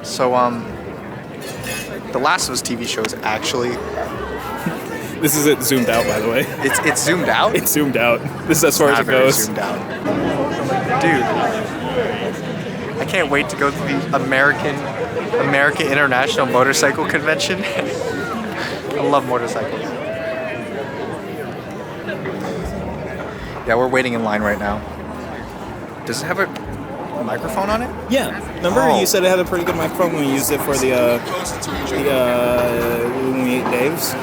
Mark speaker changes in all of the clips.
Speaker 1: So, the Last of Us TV show is actually...
Speaker 2: This is it zoomed out, by the way.
Speaker 1: It's zoomed out?
Speaker 2: It's zoomed out. This is as far as it goes.
Speaker 1: Zoomed out. Dude, I can't wait to go to the American International Motorcycle Convention. I love motorcycles. Yeah, we're waiting in line right now. Does it have a microphone on it?
Speaker 2: Yeah. Remember you said it had a pretty good microphone when we used it for when we ate Dave's?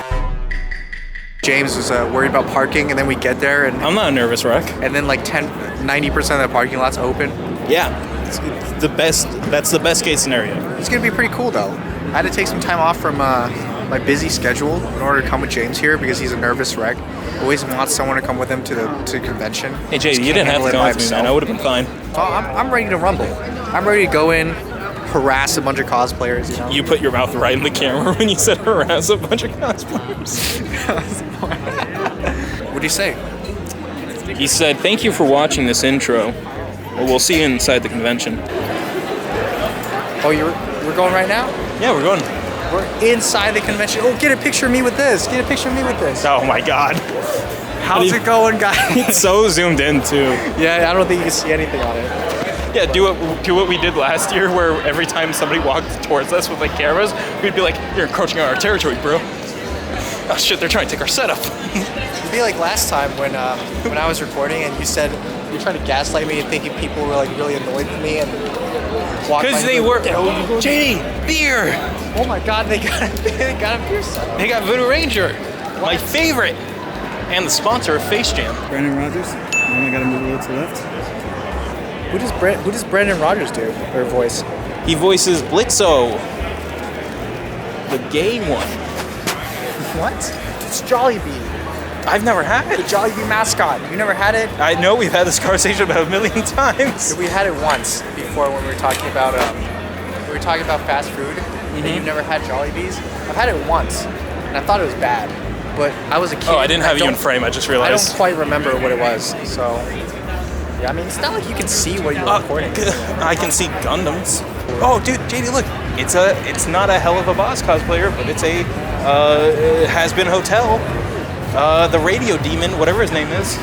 Speaker 1: James was worried about parking, and then we get there, and
Speaker 2: I'm not a nervous wreck.
Speaker 1: And then like 90% of the parking lot's open.
Speaker 2: Yeah, it's the best. That's the best case scenario.
Speaker 1: It's gonna be pretty cool though. I had to take some time off from my busy schedule in order to come with James here because he's a nervous wreck. Always wants someone to come with him to the convention.
Speaker 2: Hey Jay, you didn't have to come with me, man. I would have been fine.
Speaker 1: Oh, I'm ready to rumble. I'm ready to go in, harass a bunch of cosplayers. You know.
Speaker 2: You put your mouth right in the camera when you said harass a bunch of cosplayers.
Speaker 1: What'd you say?
Speaker 2: He said, "Thank you for watching this intro. We'll see you inside the convention."
Speaker 1: Oh, we're going right now?
Speaker 2: Yeah, we're going.
Speaker 1: We're inside the convention. Oh, get a picture of me with this. Get a picture of me with this.
Speaker 2: Oh my God.
Speaker 1: How's it going, guys?
Speaker 2: It's so zoomed in too.
Speaker 1: Yeah, I don't think you can see anything on it.
Speaker 2: Yeah, do what we did last year, where every time somebody walked towards us with like cameras, we'd be like, "You're encroaching on our territory, bro." Oh shit, they're trying to take our setup.
Speaker 1: It'd be like last time when I was recording and you said you're trying to gaslight me and thinking people were like really annoyed with me and
Speaker 2: because they were JD beer.
Speaker 1: Oh my God, they got a beer set.
Speaker 2: They got Voodoo Ranger, my favorite, and the sponsor of Face Jam.
Speaker 3: Brandon Rogers. And then I gotta move a little to the left.
Speaker 1: Who does Brandon Rogers do? Or voice?
Speaker 2: He voices Blitzo, the gay one.
Speaker 1: What? It's Jollibee.
Speaker 2: I've never had it.
Speaker 1: The Jollibee mascot. You never had it?
Speaker 2: I know we've had this conversation about a million times.
Speaker 1: We had it once before when we were talking about fast food. And you've never had Jollibees. I've had it once, and I thought it was bad. But I was a kid.
Speaker 2: Oh, I didn't have you in frame. I just realized.
Speaker 1: I don't quite remember what it was. So yeah, I mean, it's not like you can see what you're recording.
Speaker 2: I can see Gundams. Oh, dude, JD, look. It's not a Hell of a Boss cosplayer, but it's a has-been hotel. The radio demon, whatever his name is.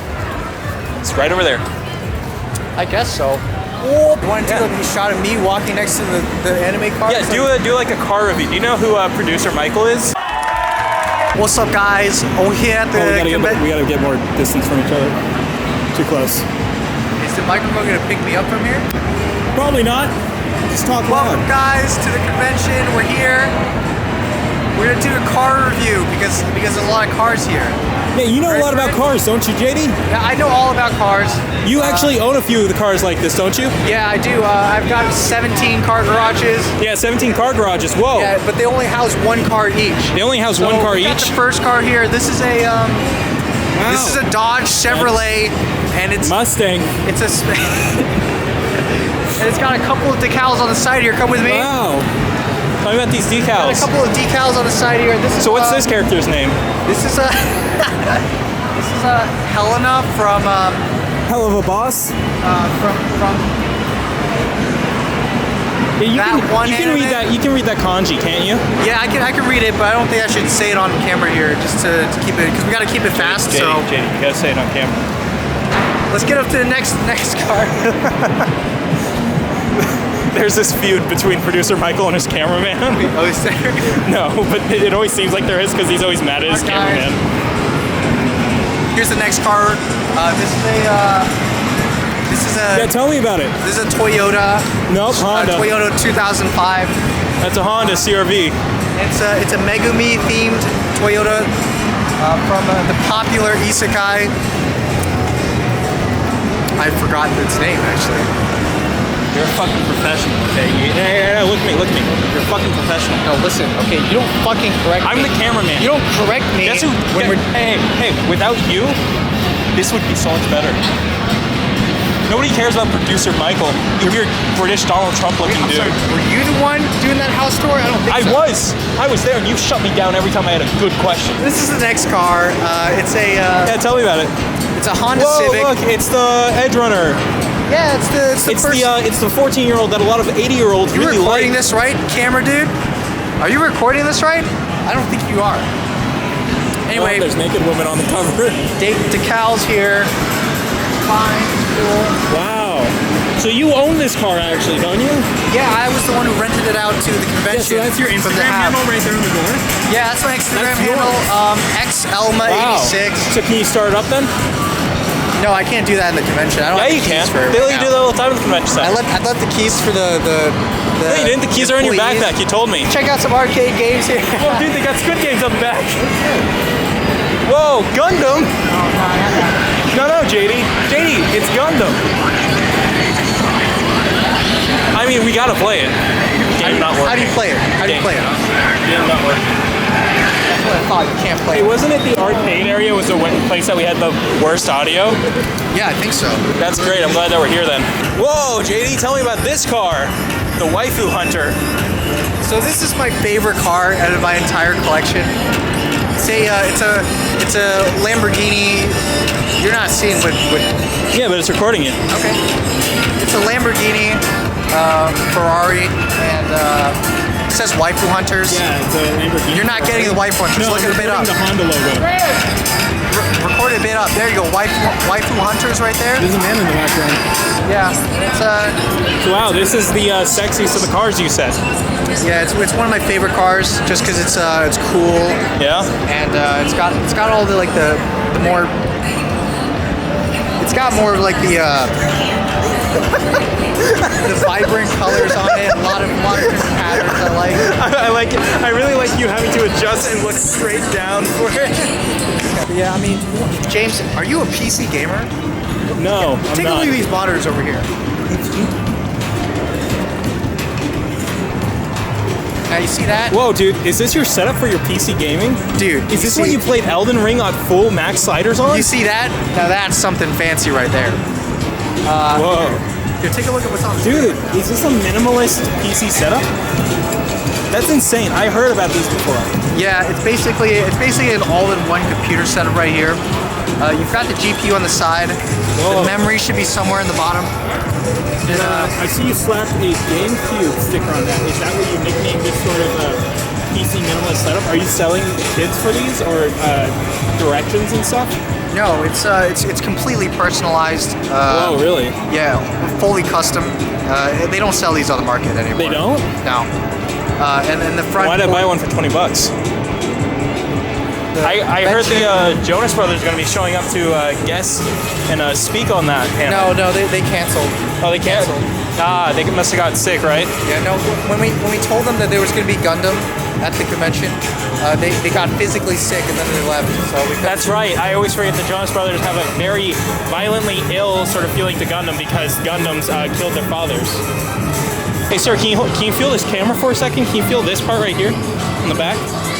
Speaker 2: It's right over there.
Speaker 1: I guess so. Oh, you want to do like a shot of me walking next to the anime car?
Speaker 2: Yeah, do like a car review. Do you know who producer Michael is?
Speaker 1: What's up, guys? Oh, here at the
Speaker 3: we gotta get more distance from each other. Too close.
Speaker 1: Is the microphone gonna pick me up from here?
Speaker 3: Probably not. Just talk loud.
Speaker 1: Welcome, guys, to the convention. We're here. We're gonna do a car review because there's a lot of cars here.
Speaker 3: Yeah, you know a lot about cars, don't you, JD?
Speaker 1: Yeah, I know all about cars.
Speaker 3: You actually own a few of the cars like this, don't you?
Speaker 1: Yeah, I do. I've got 17 car garages.
Speaker 3: Yeah, 17 car garages. Whoa.
Speaker 1: Yeah, but they only house one car each.
Speaker 3: They only house one car
Speaker 1: we got
Speaker 3: each?
Speaker 1: The first car here. This is a This is a Dodge Chevrolet, and it's
Speaker 3: Mustang.
Speaker 1: It's a. And it's got a couple of decals on the side here. Come with me.
Speaker 3: Wow. Tell me about these decals.
Speaker 1: Got a couple of decals on the side here. This is,
Speaker 2: so what's this character's name?
Speaker 1: This is a Helena from
Speaker 3: Hell of a Boss.
Speaker 1: From
Speaker 3: Yeah, you
Speaker 1: that one
Speaker 3: you can read that. You can read that kanji, can't you?
Speaker 1: Yeah, I can read it, but I don't think I should say it on camera here, just to keep it, because we got to keep it fast.
Speaker 2: JD,
Speaker 1: so
Speaker 2: JD, you gotta say it on camera.
Speaker 1: Let's get up to the next car.
Speaker 2: There's this feud between producer Michael and his cameraman.
Speaker 1: Oh, is there?
Speaker 2: No, but it always seems like there is because he's always mad at his cameraman.
Speaker 1: Here's the next car. This is a.
Speaker 3: Yeah, tell me about it.
Speaker 1: This is a Toyota.
Speaker 3: Nope, Honda.
Speaker 1: Toyota 2005.
Speaker 2: That's a Honda CR-V.
Speaker 1: It's a Megumi themed Toyota from the popular isekai. I forgot its name actually.
Speaker 2: You're a fucking professional, okay? Yeah, look at me. You're a fucking professional.
Speaker 1: No, listen, okay, you don't fucking correct me.
Speaker 2: I'm the cameraman.
Speaker 1: You don't correct me.
Speaker 2: Guess who? Hey, without you, this would be so much better. Nobody cares about producer Michael. You're weird British Donald Trump looking dude.
Speaker 1: Sorry, were you the one doing that house tour? I don't think so.
Speaker 2: I was there and you shut me down every time I had a good question.
Speaker 1: This is the next car. It's a
Speaker 2: yeah, tell me about it.
Speaker 1: It's a Honda
Speaker 2: Whoa,
Speaker 1: Civic.
Speaker 2: Look, it's the Edge Runner.
Speaker 1: Yeah, it's the first.
Speaker 2: It's the 14-year-old that a lot of 80-year-olds
Speaker 1: You
Speaker 2: really
Speaker 1: recording
Speaker 2: like.
Speaker 1: this right, camera dude? Are you recording this right? I don't think you are. Anyway,
Speaker 3: there's naked women on the cover.
Speaker 1: decals here. Fine, cool.
Speaker 3: Wow. So you own this car actually, don't you?
Speaker 1: Yeah, I was the one who rented it out to the
Speaker 3: Yeah, so
Speaker 1: convention.
Speaker 3: that's your
Speaker 1: from the
Speaker 3: Instagram
Speaker 1: app.
Speaker 3: handle right there on the door?
Speaker 1: Yeah, that's my Instagram
Speaker 3: That's
Speaker 1: handle.
Speaker 3: yours.
Speaker 1: XElma86.
Speaker 3: So can you start it up then?
Speaker 1: No, I can't do that in the convention. I don't
Speaker 2: Yeah,
Speaker 1: have
Speaker 2: you
Speaker 1: the
Speaker 2: can.
Speaker 1: keys for it
Speaker 2: They let
Speaker 1: right
Speaker 2: you do
Speaker 1: now.
Speaker 2: that all the time at the convention
Speaker 1: I
Speaker 2: center.
Speaker 1: left the keys for the
Speaker 2: No, you didn't. The keys are in your
Speaker 1: employees.
Speaker 2: backpack. You told me.
Speaker 1: Check out some arcade games here.
Speaker 2: Oh, dude, they got Squid Games on the back. Whoa, Gundam? No, JD. JD, it's Gundam. I mean, we gotta play it. Game not working.
Speaker 1: How do you play it? How do you
Speaker 2: Game.
Speaker 1: play it?
Speaker 2: Game not working.
Speaker 1: That's what I thought. You can't play
Speaker 3: Hey,
Speaker 1: it.
Speaker 3: wasn't it the arcade area was the place that we had the worst audio?
Speaker 1: Yeah, I think so.
Speaker 2: That's great. I'm glad that we're here then. Whoa, JD, tell me about this car. The Waifu Hunter.
Speaker 1: So this is my favorite car out of my entire collection. It's a Lamborghini. You're not seeing what
Speaker 2: Yeah, but it's recording it.
Speaker 1: okay. It's a Lamborghini, Ferrari, and it says Waifu Hunters.
Speaker 3: Yeah, it's a Lamborghini.
Speaker 1: You're not getting the Waifu Hunters.
Speaker 3: No,
Speaker 1: Look at
Speaker 3: I'm
Speaker 1: a bit up.
Speaker 3: the Honda logo.
Speaker 1: Record a bit up. There you go. Waifu Hunters right there.
Speaker 3: There's a man in the background.
Speaker 1: Yeah. It's
Speaker 2: So, wow, this is the sexiest of the cars you said.
Speaker 1: yeah. It's one of my favorite cars just because it's cool
Speaker 2: Yeah?
Speaker 1: and it's got all the like the more. It's got more of like the the vibrant colors on it. A lot of different patterns I like.
Speaker 2: I like it. I really like you having to adjust and look straight down for it.
Speaker 1: Yeah, I mean, James, are you a PC gamer?
Speaker 3: No, I'm
Speaker 1: Take a
Speaker 3: not.
Speaker 1: look at these monitors over here. Now you see that?
Speaker 3: Whoa, dude, is this your setup for your PC gaming?
Speaker 1: Dude,
Speaker 3: Is this what you played Elden Ring on full max sliders on?
Speaker 1: You see that? Now that's something fancy right there.
Speaker 3: Whoa.
Speaker 1: Here, take a look at what's on the
Speaker 3: Dude,
Speaker 1: screen.
Speaker 3: is this a minimalist PC setup? That's insane. I heard about these before.
Speaker 1: Yeah, it's basically an all-in-one computer setup right here. You've got the GPU on the side.
Speaker 3: Whoa.
Speaker 1: The memory should be somewhere in the bottom. And,
Speaker 3: I see you slapped a GameCube sticker on that. Is that what you nicknamed this sort of PC minimalist setup? Are you selling kids for these or directions and stuff?
Speaker 1: no, it's completely personalized.
Speaker 3: Oh, really?
Speaker 1: Yeah, fully custom. They don't sell these on the market anymore.
Speaker 3: They don't?
Speaker 1: No. And then the front.
Speaker 2: Why'd I buy one for $20? I heard the Jonas Brothers are going to be showing up to guest and speak on that panel.
Speaker 1: No, they canceled.
Speaker 2: Oh, they can't? Ah, they must have got sick, right?
Speaker 1: Yeah, no. When we told them that there was going to be Gundam at the convention, they got physically sick and then they left. So we.
Speaker 2: That's right. I always forget the Jonas Brothers have a very violently ill sort of feeling to Gundam because Gundams killed their fathers. Hey, sir, can you feel this camera for a second? Can you feel this part right here on the back?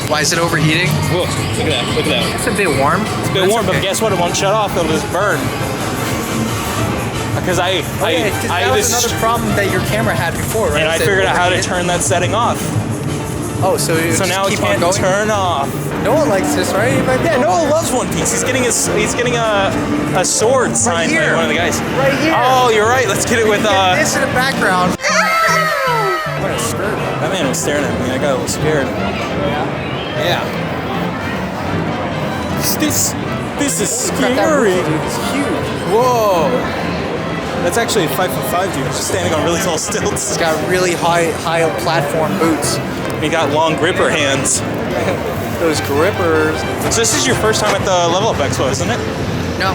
Speaker 1: Why is it overheating?
Speaker 2: Whoa, look at that, look at that.
Speaker 1: It's a bit warm.
Speaker 2: It's a bit warm, but guess what? It won't shut off. It'll just burn. Because
Speaker 1: that was another problem that your camera had before, right?
Speaker 2: and I
Speaker 1: Is it
Speaker 2: figured out how to
Speaker 1: overheated?
Speaker 2: turn that setting off.
Speaker 1: Oh, so you
Speaker 2: So
Speaker 1: just
Speaker 2: now it
Speaker 1: keep on
Speaker 2: can't
Speaker 1: going?
Speaker 2: turn off.
Speaker 1: Noah likes this, right?
Speaker 2: Yeah, Noah loves One Piece. He's getting a sword signed by
Speaker 1: here.
Speaker 2: one of the guys.
Speaker 1: Right here.
Speaker 2: Oh, you're right. Let's get it with
Speaker 1: Get this in the background. What a skirt.
Speaker 2: that man was staring at me. I got a little scared. Yeah. This is
Speaker 1: Crap, that
Speaker 2: scary.
Speaker 1: movie, dude, it's huge.
Speaker 2: Whoa. That's actually a 5'5" dude. Just standing on really tall stilts.
Speaker 1: It's got really high platform boots.
Speaker 2: He got long gripper hands.
Speaker 1: Those grippers.
Speaker 2: So this is your first time at the Level Up Expo, isn't it?
Speaker 1: No.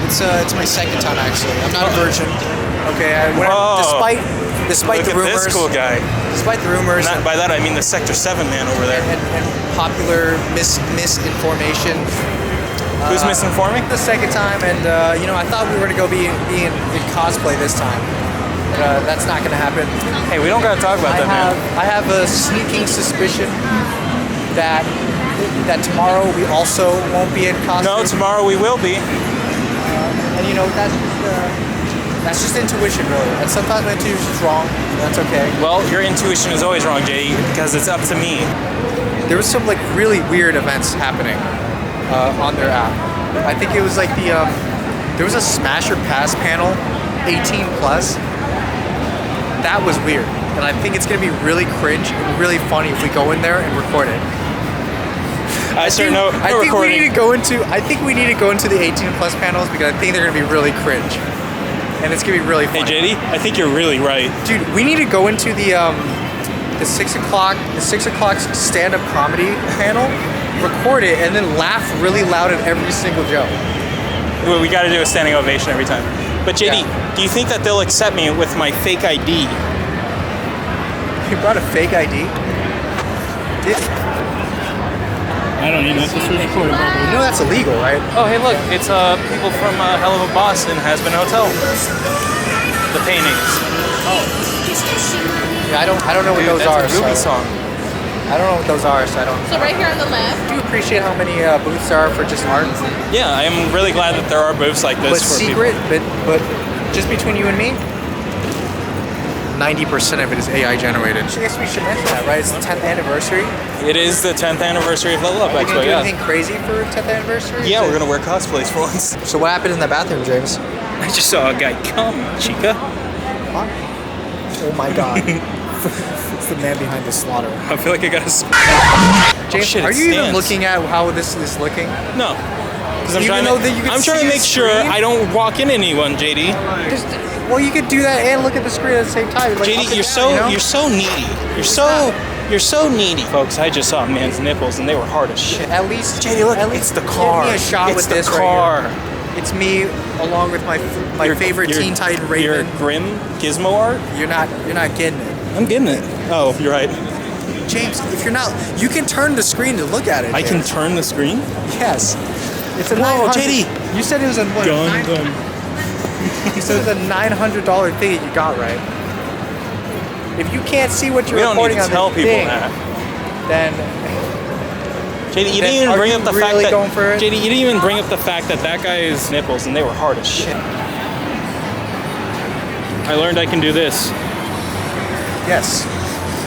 Speaker 1: It's my second time actually. I'm not a virgin. Okay,
Speaker 2: Whoa.
Speaker 1: despite
Speaker 2: Look
Speaker 1: the
Speaker 2: at
Speaker 1: rumors.
Speaker 2: this cool guy.
Speaker 1: Despite the rumors
Speaker 2: By that I mean the Sector 7 man over there.
Speaker 1: and popular misinformation.
Speaker 2: Who's misinforming?
Speaker 1: The second time, and I thought we were gonna go be in cosplay this time. But, that's not gonna happen.
Speaker 2: Hey, we don't gotta talk about that, man.
Speaker 1: I have a sneaking suspicion that tomorrow we also won't be in cosplay.
Speaker 2: No, tomorrow we will be.
Speaker 1: And that's just intuition, really. And sometimes my intuition's wrong. And that's okay.
Speaker 2: Well, your intuition is always wrong, JD, because it's up to me.
Speaker 1: There was some like really weird events happening on their app. I think it was like the There was a Smash or Pass panel, 18 plus. That was weird, and I think it's gonna be really cringe and really funny if we go in there and record it.
Speaker 2: I think
Speaker 1: we need to go into. I think we need to go into the 18 plus panels because I think they're gonna be really cringe, and it's gonna be really funny.
Speaker 2: Hey JD, I think you're really right.
Speaker 1: Dude, we need to go into the 6 o'clock stand-up comedy panel, record it, and then laugh really loud at every single joke.
Speaker 2: Well, we got to do a standing ovation every time. But JD, do you think that they'll accept me with my fake ID?
Speaker 1: You brought a fake ID?
Speaker 3: I don't even know if this was recorded.
Speaker 1: You know that's illegal, right?
Speaker 2: Oh, hey, look, it's people from Hell of a Boss and Has Been Hotel. The paintings.
Speaker 1: Yeah, I don't know what
Speaker 2: Dude,
Speaker 1: those are.
Speaker 2: that's a movie song.
Speaker 1: I don't know what those are, so I don't.
Speaker 4: So right here on the left.
Speaker 1: Do you appreciate how many booths there are for just art?
Speaker 2: Yeah, I am really glad that there are booths like this
Speaker 1: But
Speaker 2: for
Speaker 1: secret,
Speaker 2: people.
Speaker 1: but just between you and me, 90% of it is AI generated. I guess we should mention that, right? It's the 10th anniversary.
Speaker 2: It is the 10th anniversary of Level Up
Speaker 1: Are you
Speaker 2: Expo,
Speaker 1: gonna do
Speaker 2: yeah.
Speaker 1: anything crazy for 10th anniversary?
Speaker 2: Yeah, we're gonna wear cosplays for once.
Speaker 1: So what happened in the bathroom, James?
Speaker 2: I just saw a guy come, chica.
Speaker 1: Oh my god. It's the man behind the slaughter.
Speaker 2: I feel like I gotta.
Speaker 1: James,
Speaker 2: shit,
Speaker 1: are
Speaker 2: it
Speaker 1: you even
Speaker 2: stands.
Speaker 1: looking at how this is looking?
Speaker 2: No. Because I'm
Speaker 1: Even
Speaker 2: trying
Speaker 1: though that you can
Speaker 2: I'm trying
Speaker 1: see
Speaker 2: to
Speaker 1: the
Speaker 2: make sure
Speaker 1: screen?
Speaker 2: I don't walk in anyone, JD.
Speaker 1: Well, you could do that and look at the screen at the same time. Like up
Speaker 2: JD,
Speaker 1: and
Speaker 2: you're
Speaker 1: down,
Speaker 2: so
Speaker 1: you know?
Speaker 2: you're so needy. You're so needy, folks. I just saw a man's nipples and they were hard as shit.
Speaker 1: At least,
Speaker 2: JD, look,
Speaker 1: at least
Speaker 2: it's the car.
Speaker 1: Give me a shot
Speaker 2: It's
Speaker 1: with
Speaker 2: the
Speaker 1: this
Speaker 2: car.
Speaker 1: right here. It's me along with my favorite Teen Titan
Speaker 2: Your
Speaker 1: Raven.
Speaker 2: grim gizmo art.
Speaker 1: You're not getting it,
Speaker 2: I'm getting it. Oh, you're right.
Speaker 1: James. If you're not, you can turn the screen to look at it.
Speaker 2: I can
Speaker 1: James.
Speaker 2: turn the screen.
Speaker 1: Yes. It's a
Speaker 2: Whoa,
Speaker 1: 900
Speaker 2: JD.
Speaker 1: You said it was a what?
Speaker 3: Gundam.
Speaker 1: You said it was a $900 thing that you got right. If you can't see what you're
Speaker 2: We don't need
Speaker 1: recording
Speaker 2: to
Speaker 1: on
Speaker 2: tell
Speaker 1: the
Speaker 2: people
Speaker 1: thing,
Speaker 2: that.
Speaker 1: then
Speaker 2: JD, you
Speaker 1: Then
Speaker 2: didn't even
Speaker 1: are
Speaker 2: bring
Speaker 1: you
Speaker 2: up the
Speaker 1: really
Speaker 2: fact that
Speaker 1: going for it?
Speaker 2: JD, you didn't even bring up the fact that that guy's nipples and they were hard as shit. I learned I can do this.
Speaker 1: yes,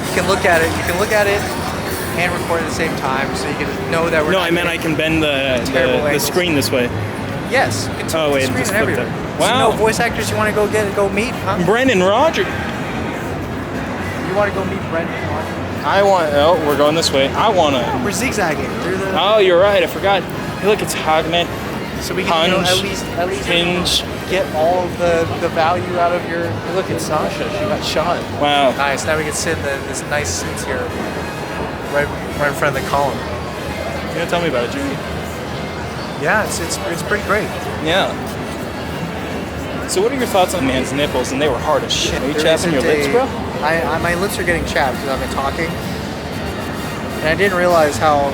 Speaker 1: you can look at it. You can look at it and record at the same time, so you can know that we're.
Speaker 2: No,
Speaker 1: not
Speaker 2: I meant I
Speaker 1: getting-
Speaker 2: can bend
Speaker 1: Terrible
Speaker 2: the
Speaker 1: angles.
Speaker 2: screen this way.
Speaker 1: Yes. You can
Speaker 2: Oh,
Speaker 1: tilt
Speaker 2: wait,
Speaker 1: the screen
Speaker 2: just
Speaker 1: and
Speaker 2: flipped
Speaker 1: everything.
Speaker 2: it.
Speaker 1: So,
Speaker 2: Wow.
Speaker 1: no voice actors you want to go meet, huh?
Speaker 2: Brendan Roger.
Speaker 1: You want to go meet Brendan?
Speaker 2: Oh, we're going this way. I want to.
Speaker 1: We're zigzagging through the.
Speaker 2: Oh, you're right. I forgot. Hey, look, it's Hogman.
Speaker 1: So we can
Speaker 2: Punch,
Speaker 1: at least
Speaker 2: Hinge.
Speaker 1: get all of the value out of your. Look at Sasha. She got shot.
Speaker 2: Wow.
Speaker 1: Nice. Now we can sit in this nice seats here, right in front of the column.
Speaker 2: You gonna tell me about it, Judy?
Speaker 1: Yeah, it's pretty great.
Speaker 2: Yeah. So what are your thoughts on man's nipples? And they were hard as shit. Are you
Speaker 1: There
Speaker 2: chapping your
Speaker 1: isn't
Speaker 2: lips,
Speaker 1: a-
Speaker 2: bro?
Speaker 1: My lips are getting chapped because I've been talking, and I didn't realize how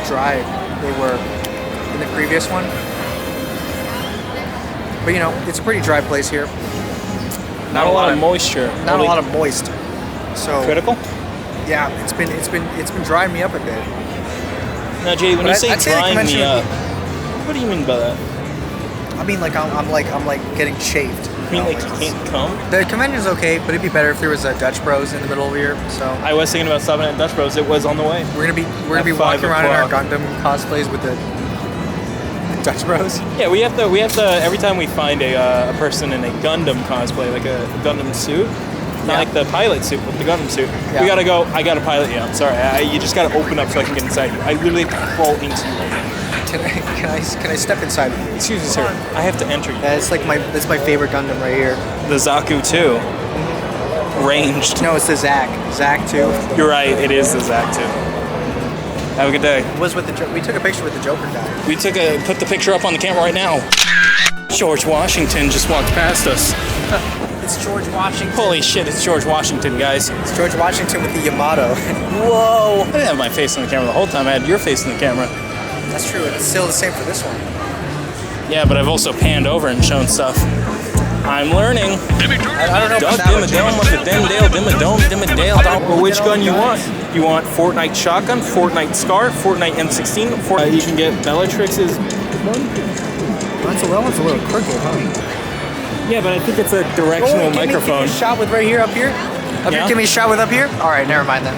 Speaker 1: dry they were in the previous one. But you know, it's a pretty dry place here.
Speaker 2: Not a lot of moisture.
Speaker 1: Not
Speaker 2: Only
Speaker 1: a lot of moist. So
Speaker 2: critical.
Speaker 1: yeah, it's been drying me up a bit.
Speaker 2: Now, JD, when
Speaker 1: But
Speaker 2: you say
Speaker 1: I'd say the
Speaker 2: drying me
Speaker 1: convention-
Speaker 2: up, what do you mean by that?
Speaker 1: I mean, like I'm getting shaved.
Speaker 2: You mean like you can't come?
Speaker 1: The convention's okay, but it'd be better if there was a Dutch Bros in the middle of here. So
Speaker 2: I was thinking about stopping at Dutch Bros. It was on the way.
Speaker 1: we're gonna be
Speaker 2: At
Speaker 1: walking
Speaker 2: 5
Speaker 1: around in our
Speaker 2: o'clock.
Speaker 1: Gundam cosplays with the Dutch Bros.
Speaker 2: Yeah, we have to. Every time we find a person in a Gundam cosplay, like a Gundam suit, not
Speaker 1: Yeah.
Speaker 2: like the pilot suit, but the Gundam suit,
Speaker 1: Yeah.
Speaker 2: we gotta go. I gotta pilot you. I'm sorry. You just gotta open up so I can get inside you. I literally have to crawl into you.
Speaker 1: Can I step inside?
Speaker 2: Excuse me, sir. I have to enter you.
Speaker 1: That's my favorite Gundam right here.
Speaker 2: The Zaku 2. Ranged.
Speaker 1: No, it's the Zack. Zack too.
Speaker 2: You're right. It is the Zack 2. Have a good day.
Speaker 1: Was with the we took a picture with the Joker guy.
Speaker 2: We put the picture up on the camera right now. George Washington just walked past us.
Speaker 1: It's George Washington.
Speaker 2: Holy shit, it's George Washington, guys.
Speaker 1: It's George Washington with the Yamato.
Speaker 2: Whoa! I didn't have my face on the camera the whole time. I had your face on the camera.
Speaker 1: That's true. It's still the same for this one.
Speaker 2: Yeah, but I've also panned over and shown stuff. I'm learning.
Speaker 1: I don't know
Speaker 2: Doug
Speaker 1: about that one.
Speaker 2: Dimmadome with the Dimdale, Dimmadome, Dimmadale. But which gun you want? You want Fortnite shotgun, Fortnite Scar, Fortnite M16, you can get Bellatrix's one?
Speaker 1: That one's a little crooked, huh?
Speaker 2: Yeah, but I think it's a directional microphone.
Speaker 1: Give me a shot with right here, up here. Up
Speaker 2: Yeah?
Speaker 1: here. Give me a shot with up here. All right, never mind then.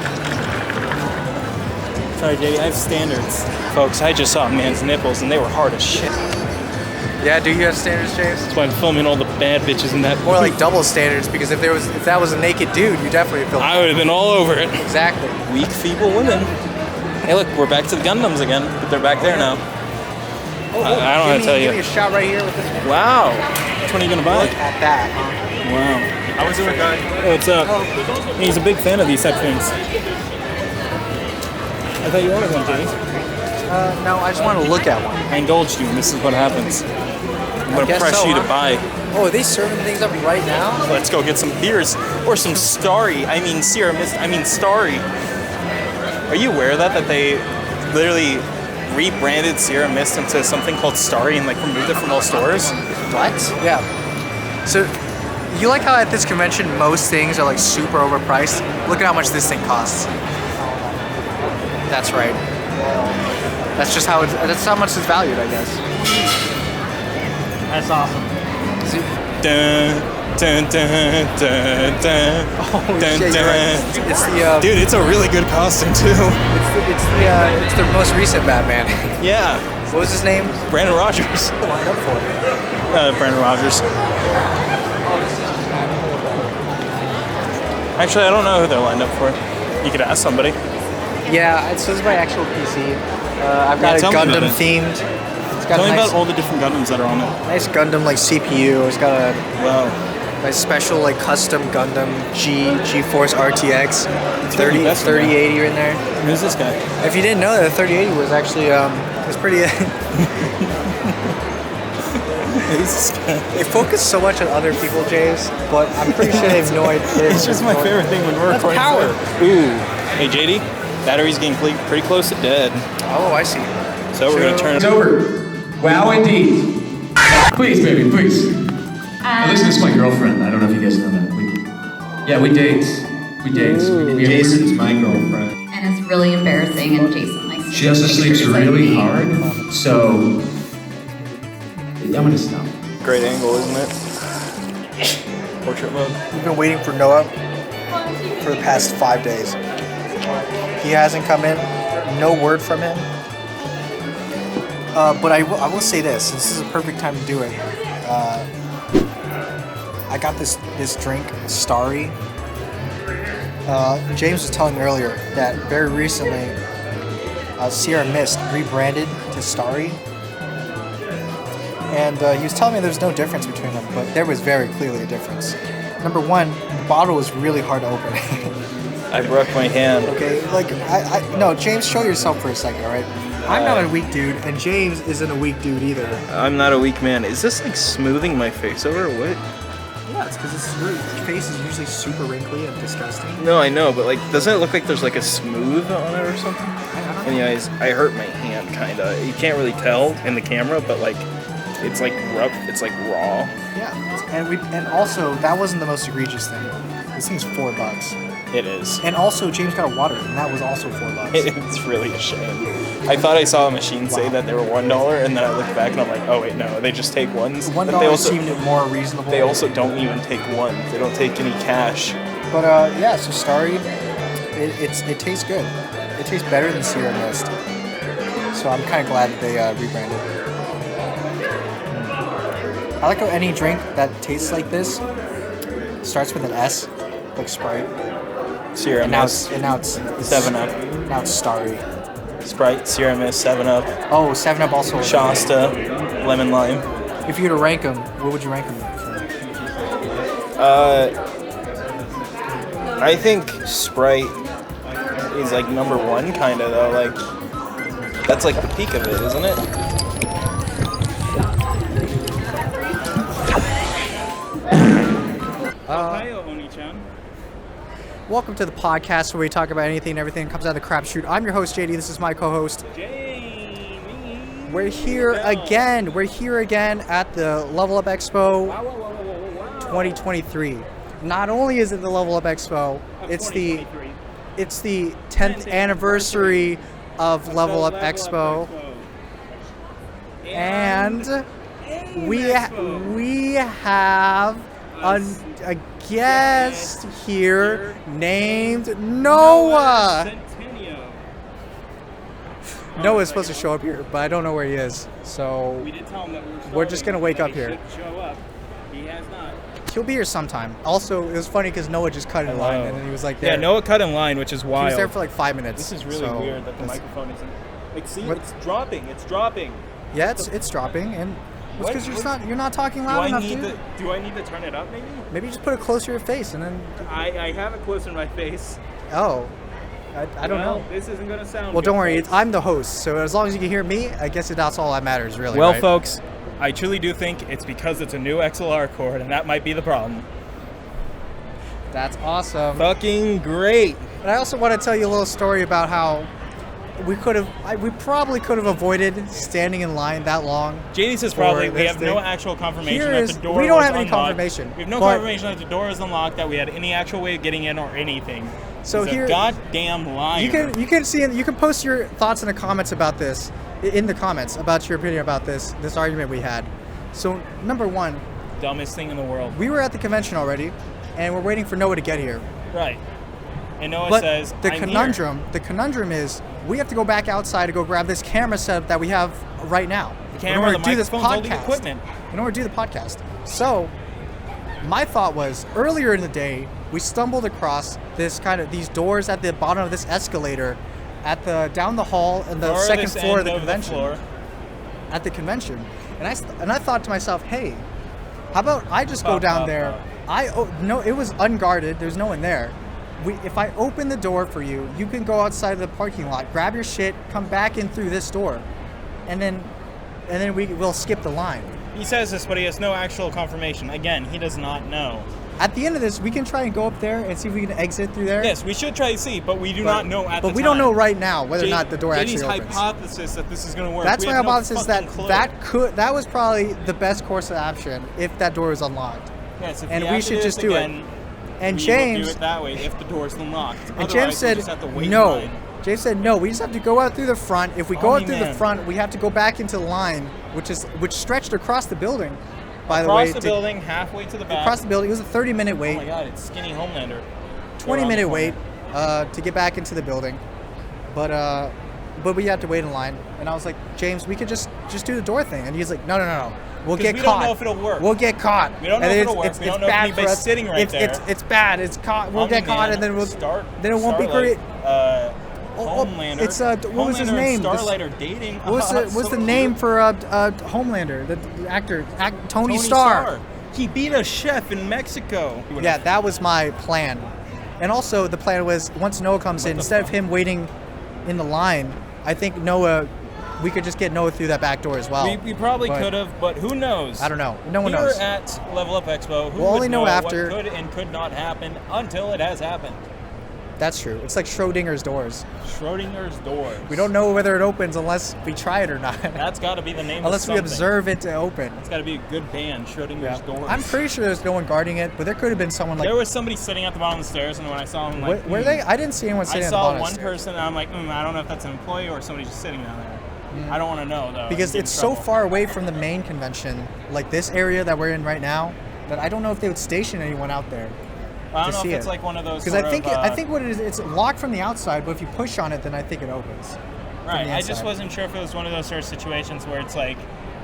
Speaker 2: Sorry, JD, I have standards. Folks, I just saw a man's nipples and they were hard as shit.
Speaker 1: Yeah, do you have standards, James?
Speaker 2: That's why I'm filming all the bad bitches in that.
Speaker 1: More like double standards, because if that was a naked dude, you definitely feel.
Speaker 2: I would have been all over it.
Speaker 1: Exactly.
Speaker 2: Weak, feeble women. Hey, look, we're back to the Gundams again, but they're back there now. I don't know how to tell you.
Speaker 1: Give me a shot right here with this one.
Speaker 2: Wow. Which one are you gonna buy?
Speaker 1: Look at that. Huh?
Speaker 2: Wow.
Speaker 1: How was it, guy?
Speaker 3: Hey, what's up? He's a big fan of these type of things. I thought you wanted one, Jimmy.
Speaker 1: No, I just want to look at one.
Speaker 2: I indulged you, and this is what happens. I'm gonna
Speaker 1: guess
Speaker 2: press
Speaker 1: so,
Speaker 2: you
Speaker 1: huh?
Speaker 2: to buy.
Speaker 1: Oh, are they serving things up right now?
Speaker 2: Let's go get some beers or some Starry. I mean Sierra Mist. I mean Starry. Are you aware of that they literally rebranded Sierra Mist into something called Starry and like removed it from all stores?
Speaker 1: What? Yeah. So, you like how at this convention most things are like super overpriced? Look at how much this thing costs. That's right. That's just that's how much it's valued, I guess. That's awesome.
Speaker 2: Dun, dun, dun, dun, dun,
Speaker 1: Oh
Speaker 2: dun,
Speaker 1: shit, you're right.
Speaker 2: dun.
Speaker 1: It's the
Speaker 2: Dude, it's a really good costume too.
Speaker 1: it's the most recent Batman.
Speaker 2: Yeah,
Speaker 1: What was his name?
Speaker 2: Brandon Rogers.
Speaker 1: Lined up for it.
Speaker 2: Brandon Rogers. Actually, I don't know who they're lined up for. You could ask somebody.
Speaker 1: Yeah, this is my actual PC. I've got
Speaker 2: Yeah,
Speaker 1: a
Speaker 2: tell me about
Speaker 1: Gundam
Speaker 2: it.
Speaker 1: themed. It's got
Speaker 2: Tell
Speaker 1: a
Speaker 2: me
Speaker 1: nice,
Speaker 2: about all the different Gundams that are on it.
Speaker 1: nice Gundam like CPU. It's got a
Speaker 2: Wow.
Speaker 1: nice special like custom Gundam GeForce RTX 3080 in there.
Speaker 2: Who's this guy?
Speaker 1: If you didn't know that, the 3080 was actually it's pretty.
Speaker 2: Who's this guy?
Speaker 1: They focus so much on other people, James, but I'm pretty sure they have no idea.
Speaker 2: It's just my favorite thing when we're
Speaker 1: That's
Speaker 2: recording.
Speaker 1: power.
Speaker 2: Ooh. Hey JD, battery's getting pretty close to dead.
Speaker 1: Oh, I see.
Speaker 2: So we're gonna turn
Speaker 4: It's
Speaker 2: it
Speaker 4: over. Wow, indeed. Please, baby, please. Now, listen, this is my girlfriend. I don't know if you guys know that. We date. We date.
Speaker 5: Jason's my girlfriend.
Speaker 6: And it's really embarrassing, and Jason likes to
Speaker 4: She also
Speaker 6: take
Speaker 4: sleeps
Speaker 6: pictures of
Speaker 4: really
Speaker 6: me.
Speaker 4: hard, so I'm gonna stop.
Speaker 2: Great angle, isn't it? Portrait mode.
Speaker 1: We've been waiting for Noah for the past 5 days. He hasn't come in. No word from him. But I will say this. This is a perfect time to do it. I got this drink, Starry. James was telling me earlier that very recently Sierra Mist rebranded to Starry. And he was telling me there's no difference between them, but there was very clearly a difference. Number one, the bottle was really hard to open.
Speaker 2: I broke my hand.
Speaker 1: Okay, like, no, James, show yourself for a second, all right? I'm not a weak dude, and James isn't a weak dude either.
Speaker 2: I'm not a weak man. Is this like smoothing my face over or what?
Speaker 1: Yeah, it's because your face is usually super wrinkly and disgusting.
Speaker 2: No, I know, but like, doesn't it look like there's like a smooth on it or something?
Speaker 1: I don't know.
Speaker 2: Anyways, I hurt my hand kinda. You can't really tell in the camera, but like, it's like rough. It's like raw.
Speaker 1: Yeah, and also that wasn't the most egregious thing. This thing's $4.
Speaker 2: It is.
Speaker 1: And also James got a water, and that was also $4.
Speaker 2: It's really a shame. I thought I saw a machine say that they were $1, and then I looked back and I'm like, oh wait, no, they just take ones.
Speaker 1: $1
Speaker 2: But they also
Speaker 1: seemed more reasonable.
Speaker 2: they also don't even take ones. They don't take any cash.
Speaker 1: But yeah, so Starry, it tastes good. It tastes better than Sierra Mist. So I'm kind of glad that they rebranded. I like how any drink that tastes like this starts with an S, like Sprite.
Speaker 2: Sierra
Speaker 1: And now
Speaker 2: Mist,
Speaker 1: it's
Speaker 2: 7-Up.
Speaker 1: Now it's Starry.
Speaker 2: Sprite, Sierra Mist, 7-Up,
Speaker 1: Oh, 7-Up also.
Speaker 2: Shasta, Lemon Lime.
Speaker 1: If you were to rank them, what would you rank them
Speaker 2: I think Sprite is like number one, kind of though. Like that's like the peak of it, isn't it?
Speaker 1: Welcome to the podcast where we talk about anything and everything that comes out of the crap shoot. I'm your host, JD. This is my co-host. We're here again. We're here again at the Level Up Expo 2023. Not only is it the Level Up Expo, it's the 10th anniversary of Level Up Expo. And we have a guest here named Noah. Noah's supposed to show up here, but I don't know where he is. So
Speaker 3: We did tell him that
Speaker 1: we're just gonna wake up here.
Speaker 3: Show up. He has not.
Speaker 1: He'll be here sometime. Also, it was funny because Noah just cut in line, and then he was like, there.
Speaker 2: Yeah, Noah cut in line, which is
Speaker 1: He
Speaker 2: wild.
Speaker 1: was there for like 5 minutes.
Speaker 3: This is really
Speaker 1: so
Speaker 3: weird that the
Speaker 1: that's-
Speaker 3: microphone isn't. Like, see,
Speaker 1: What?
Speaker 3: it's dropping. It's dropping.
Speaker 1: Yeah, it's dropping, and it's because you're not talking
Speaker 2: do
Speaker 1: loud
Speaker 2: I
Speaker 1: enough,
Speaker 2: need
Speaker 1: dude.
Speaker 2: do I need to turn it up, maybe?
Speaker 1: Maybe just put it closer to your face, and then
Speaker 3: I have it close in my face.
Speaker 1: oh, I don't
Speaker 3: Well,
Speaker 1: know.
Speaker 3: This isn't gonna sound.
Speaker 1: Well,
Speaker 3: good,
Speaker 1: don't worry.
Speaker 3: folks.
Speaker 1: I'm the host, so as long as you can hear me, I guess that's all that matters, really.
Speaker 2: Well,
Speaker 1: right?
Speaker 2: folks, I truly do think it's because it's a new XLR cord, and that might be the problem.
Speaker 1: That's awesome.
Speaker 2: Fucking great.
Speaker 1: But I also want to tell you a little story about how we probably could have avoided standing in line that long.
Speaker 2: JD says
Speaker 1: for
Speaker 2: probably we
Speaker 1: this
Speaker 2: have no
Speaker 1: thing.
Speaker 2: actual confirmation
Speaker 1: Here
Speaker 2: that
Speaker 1: is-
Speaker 2: the door
Speaker 1: we don't
Speaker 2: was
Speaker 1: have any
Speaker 2: unlocked.
Speaker 1: confirmation,
Speaker 2: We have no
Speaker 1: but-
Speaker 2: confirmation that the door is unlocked, that we had any actual way of getting in or anything.
Speaker 1: So
Speaker 2: He's
Speaker 1: here-
Speaker 2: a goddamn liar.
Speaker 1: You can post your thoughts in the comments about this, in the comments about your opinion about this argument we had. So number one,
Speaker 2: dumbest thing in the world.
Speaker 1: we were at the convention already, and we're waiting for Noah to get here.
Speaker 2: Right. And Noah
Speaker 1: But
Speaker 2: says,
Speaker 1: the
Speaker 2: I'm
Speaker 1: conundrum is we have to go back outside to go grab this camera setup that we have right now.
Speaker 2: The camera, the microphones, all the equipment.
Speaker 1: In order to do the podcast. So my thought was earlier in the day we stumbled across these doors at the bottom of this escalator at the down the hall and the
Speaker 2: Farthest
Speaker 1: second floor of
Speaker 2: end
Speaker 1: the convention.
Speaker 2: floor.
Speaker 1: At the convention, and I thought to myself, hey, how about I just go down there? No, it was unguarded. There's no one there. If I open the door for you, you can go outside the parking lot, grab your shit, come back in through this door, and then we'll skip the line.
Speaker 2: He says this, but he has no actual confirmation. Again, he does not know.
Speaker 1: At the end of this, we can try and go up there and see if we can exit through there.
Speaker 2: Yes, we should try to see, but we do not know at the time.
Speaker 1: But we don't know right now whether or not the door
Speaker 2: JD's
Speaker 1: actually opens.
Speaker 2: hypothesis that this is going to work.
Speaker 1: That's
Speaker 2: We
Speaker 1: my
Speaker 2: have no
Speaker 1: hypothesis
Speaker 2: fucking clue.
Speaker 1: that was probably the best course of action if that door was unlocked.
Speaker 2: Yes, if
Speaker 1: and
Speaker 2: we
Speaker 1: we
Speaker 2: have to
Speaker 1: should
Speaker 2: do
Speaker 1: just
Speaker 2: this
Speaker 1: do
Speaker 2: again,
Speaker 1: it. And
Speaker 2: we will
Speaker 1: James
Speaker 2: do it that way if the door's unlocked.
Speaker 1: And
Speaker 2: Otherwise,
Speaker 1: James said
Speaker 2: we just have to wait
Speaker 1: no.
Speaker 2: in line.
Speaker 1: James said no. We just have to go out through the front. If we go
Speaker 2: Oh,
Speaker 1: out through the
Speaker 2: man.
Speaker 1: front, we have to go back into the line, which stretched across the building. By the
Speaker 2: Across
Speaker 1: way,
Speaker 2: the building, halfway to the back.
Speaker 1: across the building, it was a 30-minute wait.
Speaker 2: Oh my god, it's Skinny Homelander.
Speaker 1: 20-minute wait to get back into the building, but we had to wait in line. And I was like, James, we could just do the door thing. And he's like, no. We'll get
Speaker 2: we
Speaker 1: caught.
Speaker 2: don't know if it'll work.
Speaker 1: We'll get caught.
Speaker 2: We don't know
Speaker 1: And
Speaker 2: if
Speaker 1: it's-
Speaker 2: it'll work.
Speaker 1: It's,
Speaker 2: We
Speaker 1: it's
Speaker 2: don't know if
Speaker 1: bad for
Speaker 2: anybody's
Speaker 1: us.
Speaker 2: sitting right there.
Speaker 1: It's bad. It's caught. We'll get caught, and then it won't be great.
Speaker 2: Homelander.
Speaker 1: It's what was his
Speaker 2: Homelander and
Speaker 1: name?
Speaker 2: Starlight are dating.
Speaker 1: What's the name for Homelander? The actor, Tony Starr.
Speaker 2: He beat a chef in Mexico.
Speaker 1: Yeah, that was my plan. And also the plan was once Noah comes in, instead of him waiting in the line, I think we could just get Noah through that back door as well.
Speaker 2: We probably
Speaker 1: But
Speaker 2: could have, but who knows?
Speaker 1: I don't know. No one
Speaker 2: Here
Speaker 1: knows.
Speaker 2: at Level Up Expo, who
Speaker 1: We'll
Speaker 2: would
Speaker 1: only know after-
Speaker 2: what could and could not happen until it has happened.
Speaker 1: That's true. It's like Schrodinger's doors.
Speaker 2: Schrodinger's doors.
Speaker 1: We don't know whether it opens unless we try it or not.
Speaker 2: That's got to be the name
Speaker 1: Unless
Speaker 2: of
Speaker 1: we
Speaker 2: something.
Speaker 1: observe it to open.
Speaker 2: It's got to be a good band, Schrodinger's doors.
Speaker 1: I'm pretty sure there's no one guarding it, but there could have been someone like.
Speaker 2: There was somebody sitting at the bottom of the stairs, and when I saw him, like,
Speaker 1: Were they? I didn't see anyone sitting
Speaker 2: I
Speaker 1: at the
Speaker 2: saw
Speaker 1: bottom. of
Speaker 2: one
Speaker 1: the stairs.
Speaker 2: person, and I'm like, I don't know if that's an employee or somebody just sitting down there. I don't want to know though.
Speaker 1: Because
Speaker 2: I'd get in
Speaker 1: it's so
Speaker 2: trouble.
Speaker 1: far away from the main convention, like this area that we're in right now, that I don't know if they would station anyone out there.
Speaker 2: I don't
Speaker 1: to
Speaker 2: know
Speaker 1: see
Speaker 2: if it's
Speaker 1: it.
Speaker 2: like one of those.
Speaker 1: Because I think what it is, it's locked from the outside, but if you push on it, then I think it opens. from
Speaker 2: Right.
Speaker 1: the
Speaker 2: I just
Speaker 1: inside.
Speaker 2: wasn't sure if it was one of those sort of situations where it's like,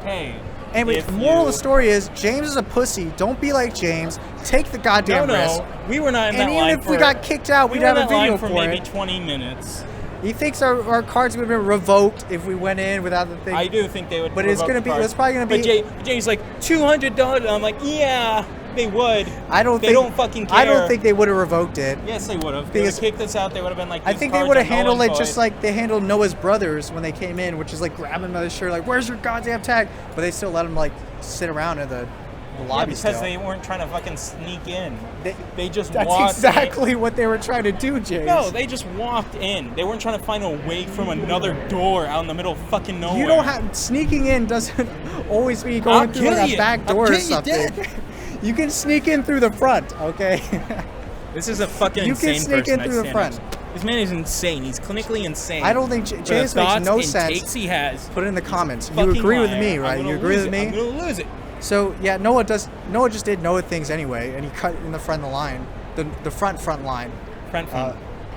Speaker 2: hey.
Speaker 1: Anyway,
Speaker 2: if
Speaker 1: the moral of the
Speaker 2: you-
Speaker 1: story is James is a pussy. Don't be like James. Take the goddamn risk.
Speaker 2: We were not in
Speaker 1: And
Speaker 2: that
Speaker 1: even
Speaker 2: line
Speaker 1: if
Speaker 2: for,
Speaker 1: we got kicked out,
Speaker 2: we
Speaker 1: we'd
Speaker 2: were in
Speaker 1: have a
Speaker 2: that line
Speaker 1: video
Speaker 2: for
Speaker 1: for
Speaker 2: maybe
Speaker 1: it.
Speaker 2: 20 minutes.
Speaker 1: He thinks our cards would have been revoked if we went in without the thing.
Speaker 2: I do think they would.
Speaker 1: But it's
Speaker 2: revoke
Speaker 1: gonna
Speaker 2: the
Speaker 1: be.
Speaker 2: card.
Speaker 1: It's probably gonna be.
Speaker 2: But Jay's like $200. I'm like, yeah, they would.
Speaker 1: I don't.
Speaker 2: They
Speaker 1: think,
Speaker 2: don't fucking care.
Speaker 1: I don't think they would have revoked it.
Speaker 2: Yes, they would have. They would
Speaker 1: Because-
Speaker 2: have kicked us out. They would have been like.
Speaker 1: I
Speaker 2: these
Speaker 1: think they
Speaker 2: cards
Speaker 1: would have
Speaker 2: are null
Speaker 1: handled it
Speaker 2: and
Speaker 1: just
Speaker 2: void.
Speaker 1: like they handled Noah's brothers when they came in, which is like grab him by the shirt, like, "Where's your goddamn tag?" But they still let him like sit around in the
Speaker 2: Yeah,
Speaker 1: lobby.
Speaker 2: because
Speaker 1: still.
Speaker 2: they weren't trying to fucking sneak in.
Speaker 1: They-
Speaker 2: They just
Speaker 1: That's
Speaker 2: walked
Speaker 1: exactly what they were trying to do, James.
Speaker 2: in. No, they just walked in. They weren't trying to find a way from another door out in the middle of fucking nowhere.
Speaker 1: You don't have sneaking in doesn't always mean going
Speaker 2: I'll
Speaker 1: through
Speaker 2: kill
Speaker 1: like a
Speaker 2: you.
Speaker 1: back
Speaker 2: I'll
Speaker 1: door or
Speaker 2: kill you
Speaker 1: something.
Speaker 2: dead.
Speaker 1: You can sneak in through the front, okay?
Speaker 2: This is a fucking
Speaker 1: You can
Speaker 2: insane
Speaker 1: sneak in
Speaker 2: person I
Speaker 1: through the
Speaker 2: stand
Speaker 1: front.
Speaker 2: next to. This man is insane. He's clinically insane.
Speaker 1: I don't think
Speaker 2: For the
Speaker 1: James makes
Speaker 2: thoughts
Speaker 1: no
Speaker 2: and
Speaker 1: sense.
Speaker 2: takes he has.
Speaker 1: Put it in the comments. You
Speaker 2: Fucking
Speaker 1: agree with
Speaker 2: liar.
Speaker 1: me,
Speaker 2: I'm
Speaker 1: right?
Speaker 2: gonna
Speaker 1: You agree
Speaker 2: lose
Speaker 1: with
Speaker 2: it.
Speaker 1: me?
Speaker 2: I'm gonna lose it.
Speaker 1: So yeah, Noah just did Noah things anyway, and he cut in the front of the line, the front line.
Speaker 2: Front.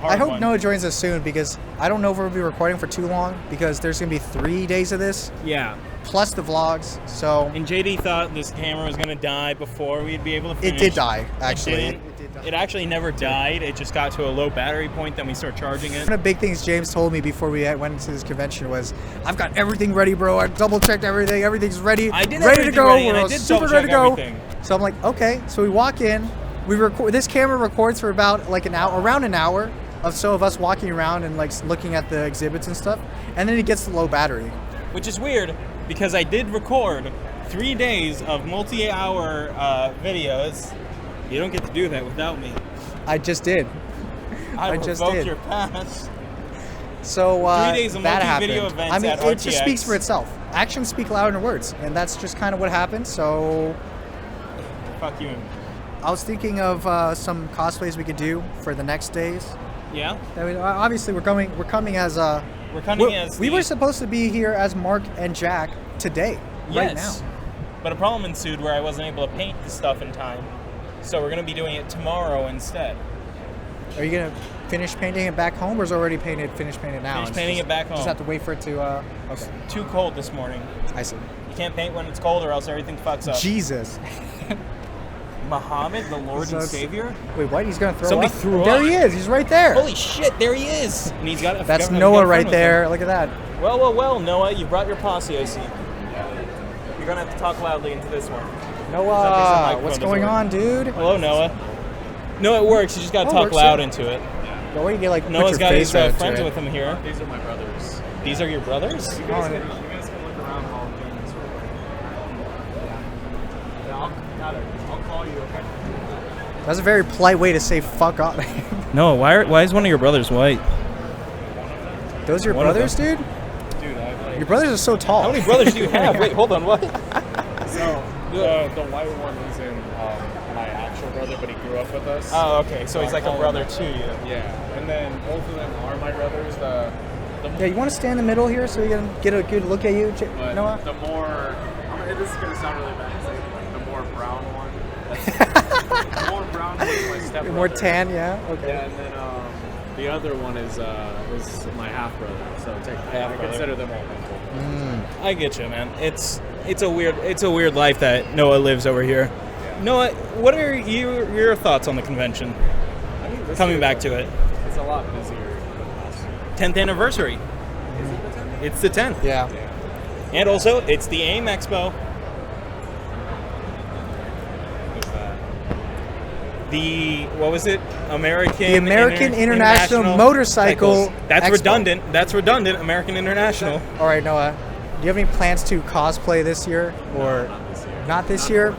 Speaker 2: hard
Speaker 1: I hope
Speaker 2: one.
Speaker 1: Noah joins us soon because I don't know if we'll be recording for too long because there's gonna be 3 days of this
Speaker 2: Yeah.
Speaker 1: plus the vlogs. So
Speaker 2: And JD thought this camera was gonna die before we'd be able to finish.
Speaker 1: it did die actually.
Speaker 2: It did. It actually never died. It just got to a low battery point. Then we started charging it.
Speaker 1: One of the big things James told me before we went into this convention was, "I've got everything ready, bro. I double checked everything. Everything's ready.
Speaker 2: I did
Speaker 1: ready to
Speaker 2: everything
Speaker 1: go.
Speaker 2: ready, and I
Speaker 1: We're
Speaker 2: did
Speaker 1: super
Speaker 2: double
Speaker 1: ready to
Speaker 2: check
Speaker 1: go."
Speaker 2: everything.
Speaker 1: So I'm like, okay. So we walk in. We record. This camera records for about like an hour, around an hour of us walking around and like looking at the exhibits and stuff, and then it gets to low battery.
Speaker 2: Which is weird because I did record 3 days of multi-hour videos. You don't get to do that without me.
Speaker 1: I just did.
Speaker 2: I
Speaker 1: just
Speaker 2: revoked
Speaker 1: did.
Speaker 2: your pass.
Speaker 1: So
Speaker 2: 3 days of
Speaker 1: that
Speaker 2: multi-video
Speaker 1: happened.
Speaker 2: events
Speaker 1: I mean,
Speaker 2: at
Speaker 1: it just
Speaker 2: RTX.
Speaker 1: speaks for itself. Actions speak louder than words, and that's just kind of what happened. So
Speaker 2: Fuck you.
Speaker 1: I was thinking of some cosplays we could do for the next days.
Speaker 2: Yeah?
Speaker 1: I mean, obviously, we're coming as
Speaker 2: We're coming as
Speaker 1: we
Speaker 2: the-
Speaker 1: were supposed to be here as Mark and Jack today, right now.
Speaker 2: Yes. But a problem ensued where I wasn't able to paint the stuff in time. So we're going to be doing it tomorrow instead.
Speaker 1: Are you gonna finish painting it back home, or is it already finished painting now?
Speaker 2: Finish
Speaker 1: It's
Speaker 2: painting
Speaker 1: just-
Speaker 2: it back home.
Speaker 1: Just have to wait for it to. Okay,
Speaker 2: Too cold this morning.
Speaker 1: I see.
Speaker 2: You can't paint when it's cold or else everything fucks up.
Speaker 1: Jesus.
Speaker 2: Muhammad, the Lord
Speaker 1: So
Speaker 2: and
Speaker 1: it's-
Speaker 2: Savior?
Speaker 1: Wait, what? He's gonna throw
Speaker 2: Somebody
Speaker 1: up?
Speaker 2: threw
Speaker 1: There
Speaker 2: up.
Speaker 1: he is. He's right there.
Speaker 2: Holy shit, there he is! And he's got
Speaker 1: That's
Speaker 2: he's got
Speaker 1: Noah
Speaker 2: a
Speaker 1: right
Speaker 2: friend with
Speaker 1: there.
Speaker 2: him.
Speaker 1: Look at that.
Speaker 2: Well, Noah, you brought your posse, I see. You're gonna have to talk loudly into this one.
Speaker 1: Noah,
Speaker 2: microphone
Speaker 1: what's
Speaker 2: doesn't
Speaker 1: going
Speaker 2: work.
Speaker 1: on, dude?
Speaker 2: Hello, Noah. No, it works. You just gotta
Speaker 1: Oh, it
Speaker 2: talk
Speaker 1: works,
Speaker 2: loud
Speaker 1: yeah.
Speaker 2: into it.
Speaker 1: No way you get like
Speaker 2: Noah's
Speaker 1: put
Speaker 2: got
Speaker 1: your
Speaker 2: his
Speaker 1: face right
Speaker 2: friends
Speaker 1: into
Speaker 2: with him here.
Speaker 5: These are my brothers.
Speaker 2: These are your brothers?
Speaker 5: You guys can look around while I'm doing this real quick. Yeah, I'll call you, okay?
Speaker 1: That's a very polite way to say "fuck off."
Speaker 2: No, why is one of your brothers white?
Speaker 1: Those are your
Speaker 2: One of
Speaker 1: brothers, dude?
Speaker 5: Dude, I like...
Speaker 1: Your brothers are so tall.
Speaker 2: How many brothers do you have? Wait, hold on, what?
Speaker 5: So, the white one is in my actual brother, but he grew up with us.
Speaker 2: Oh, okay, so he's like a
Speaker 5: call
Speaker 2: brother
Speaker 5: him-
Speaker 2: to you.
Speaker 5: Yeah, and then both of them are my brothers. The
Speaker 1: Yeah, you want to stand in the middle here so we can get a good look at you,
Speaker 5: but
Speaker 1: Noah?
Speaker 5: the more... this is going to sound really bad to say, but the more brown one... the more brown one is my stepbrother.
Speaker 1: More tan, yeah? Okay.
Speaker 5: Yeah, and then the other one is my half brother. So I consider them all equal.
Speaker 2: I get you, man. It's a weird life that Noah lives over here. Noah, what are your thoughts on the convention?
Speaker 5: I mean, this
Speaker 2: Coming
Speaker 5: year
Speaker 2: back to it,
Speaker 5: it's a lot busier than last year.
Speaker 2: 10th anniversary. It's the 10th,
Speaker 1: Yeah.
Speaker 2: and also it's the AIM Expo.
Speaker 5: What's that?
Speaker 2: The what was it?
Speaker 1: The American International Motorcycle
Speaker 2: That's
Speaker 1: Expo.
Speaker 2: redundant. That's redundant. American International.
Speaker 1: All right, Noah. Do you have any plans to cosplay this year? Or
Speaker 5: Not this year.
Speaker 1: not this year?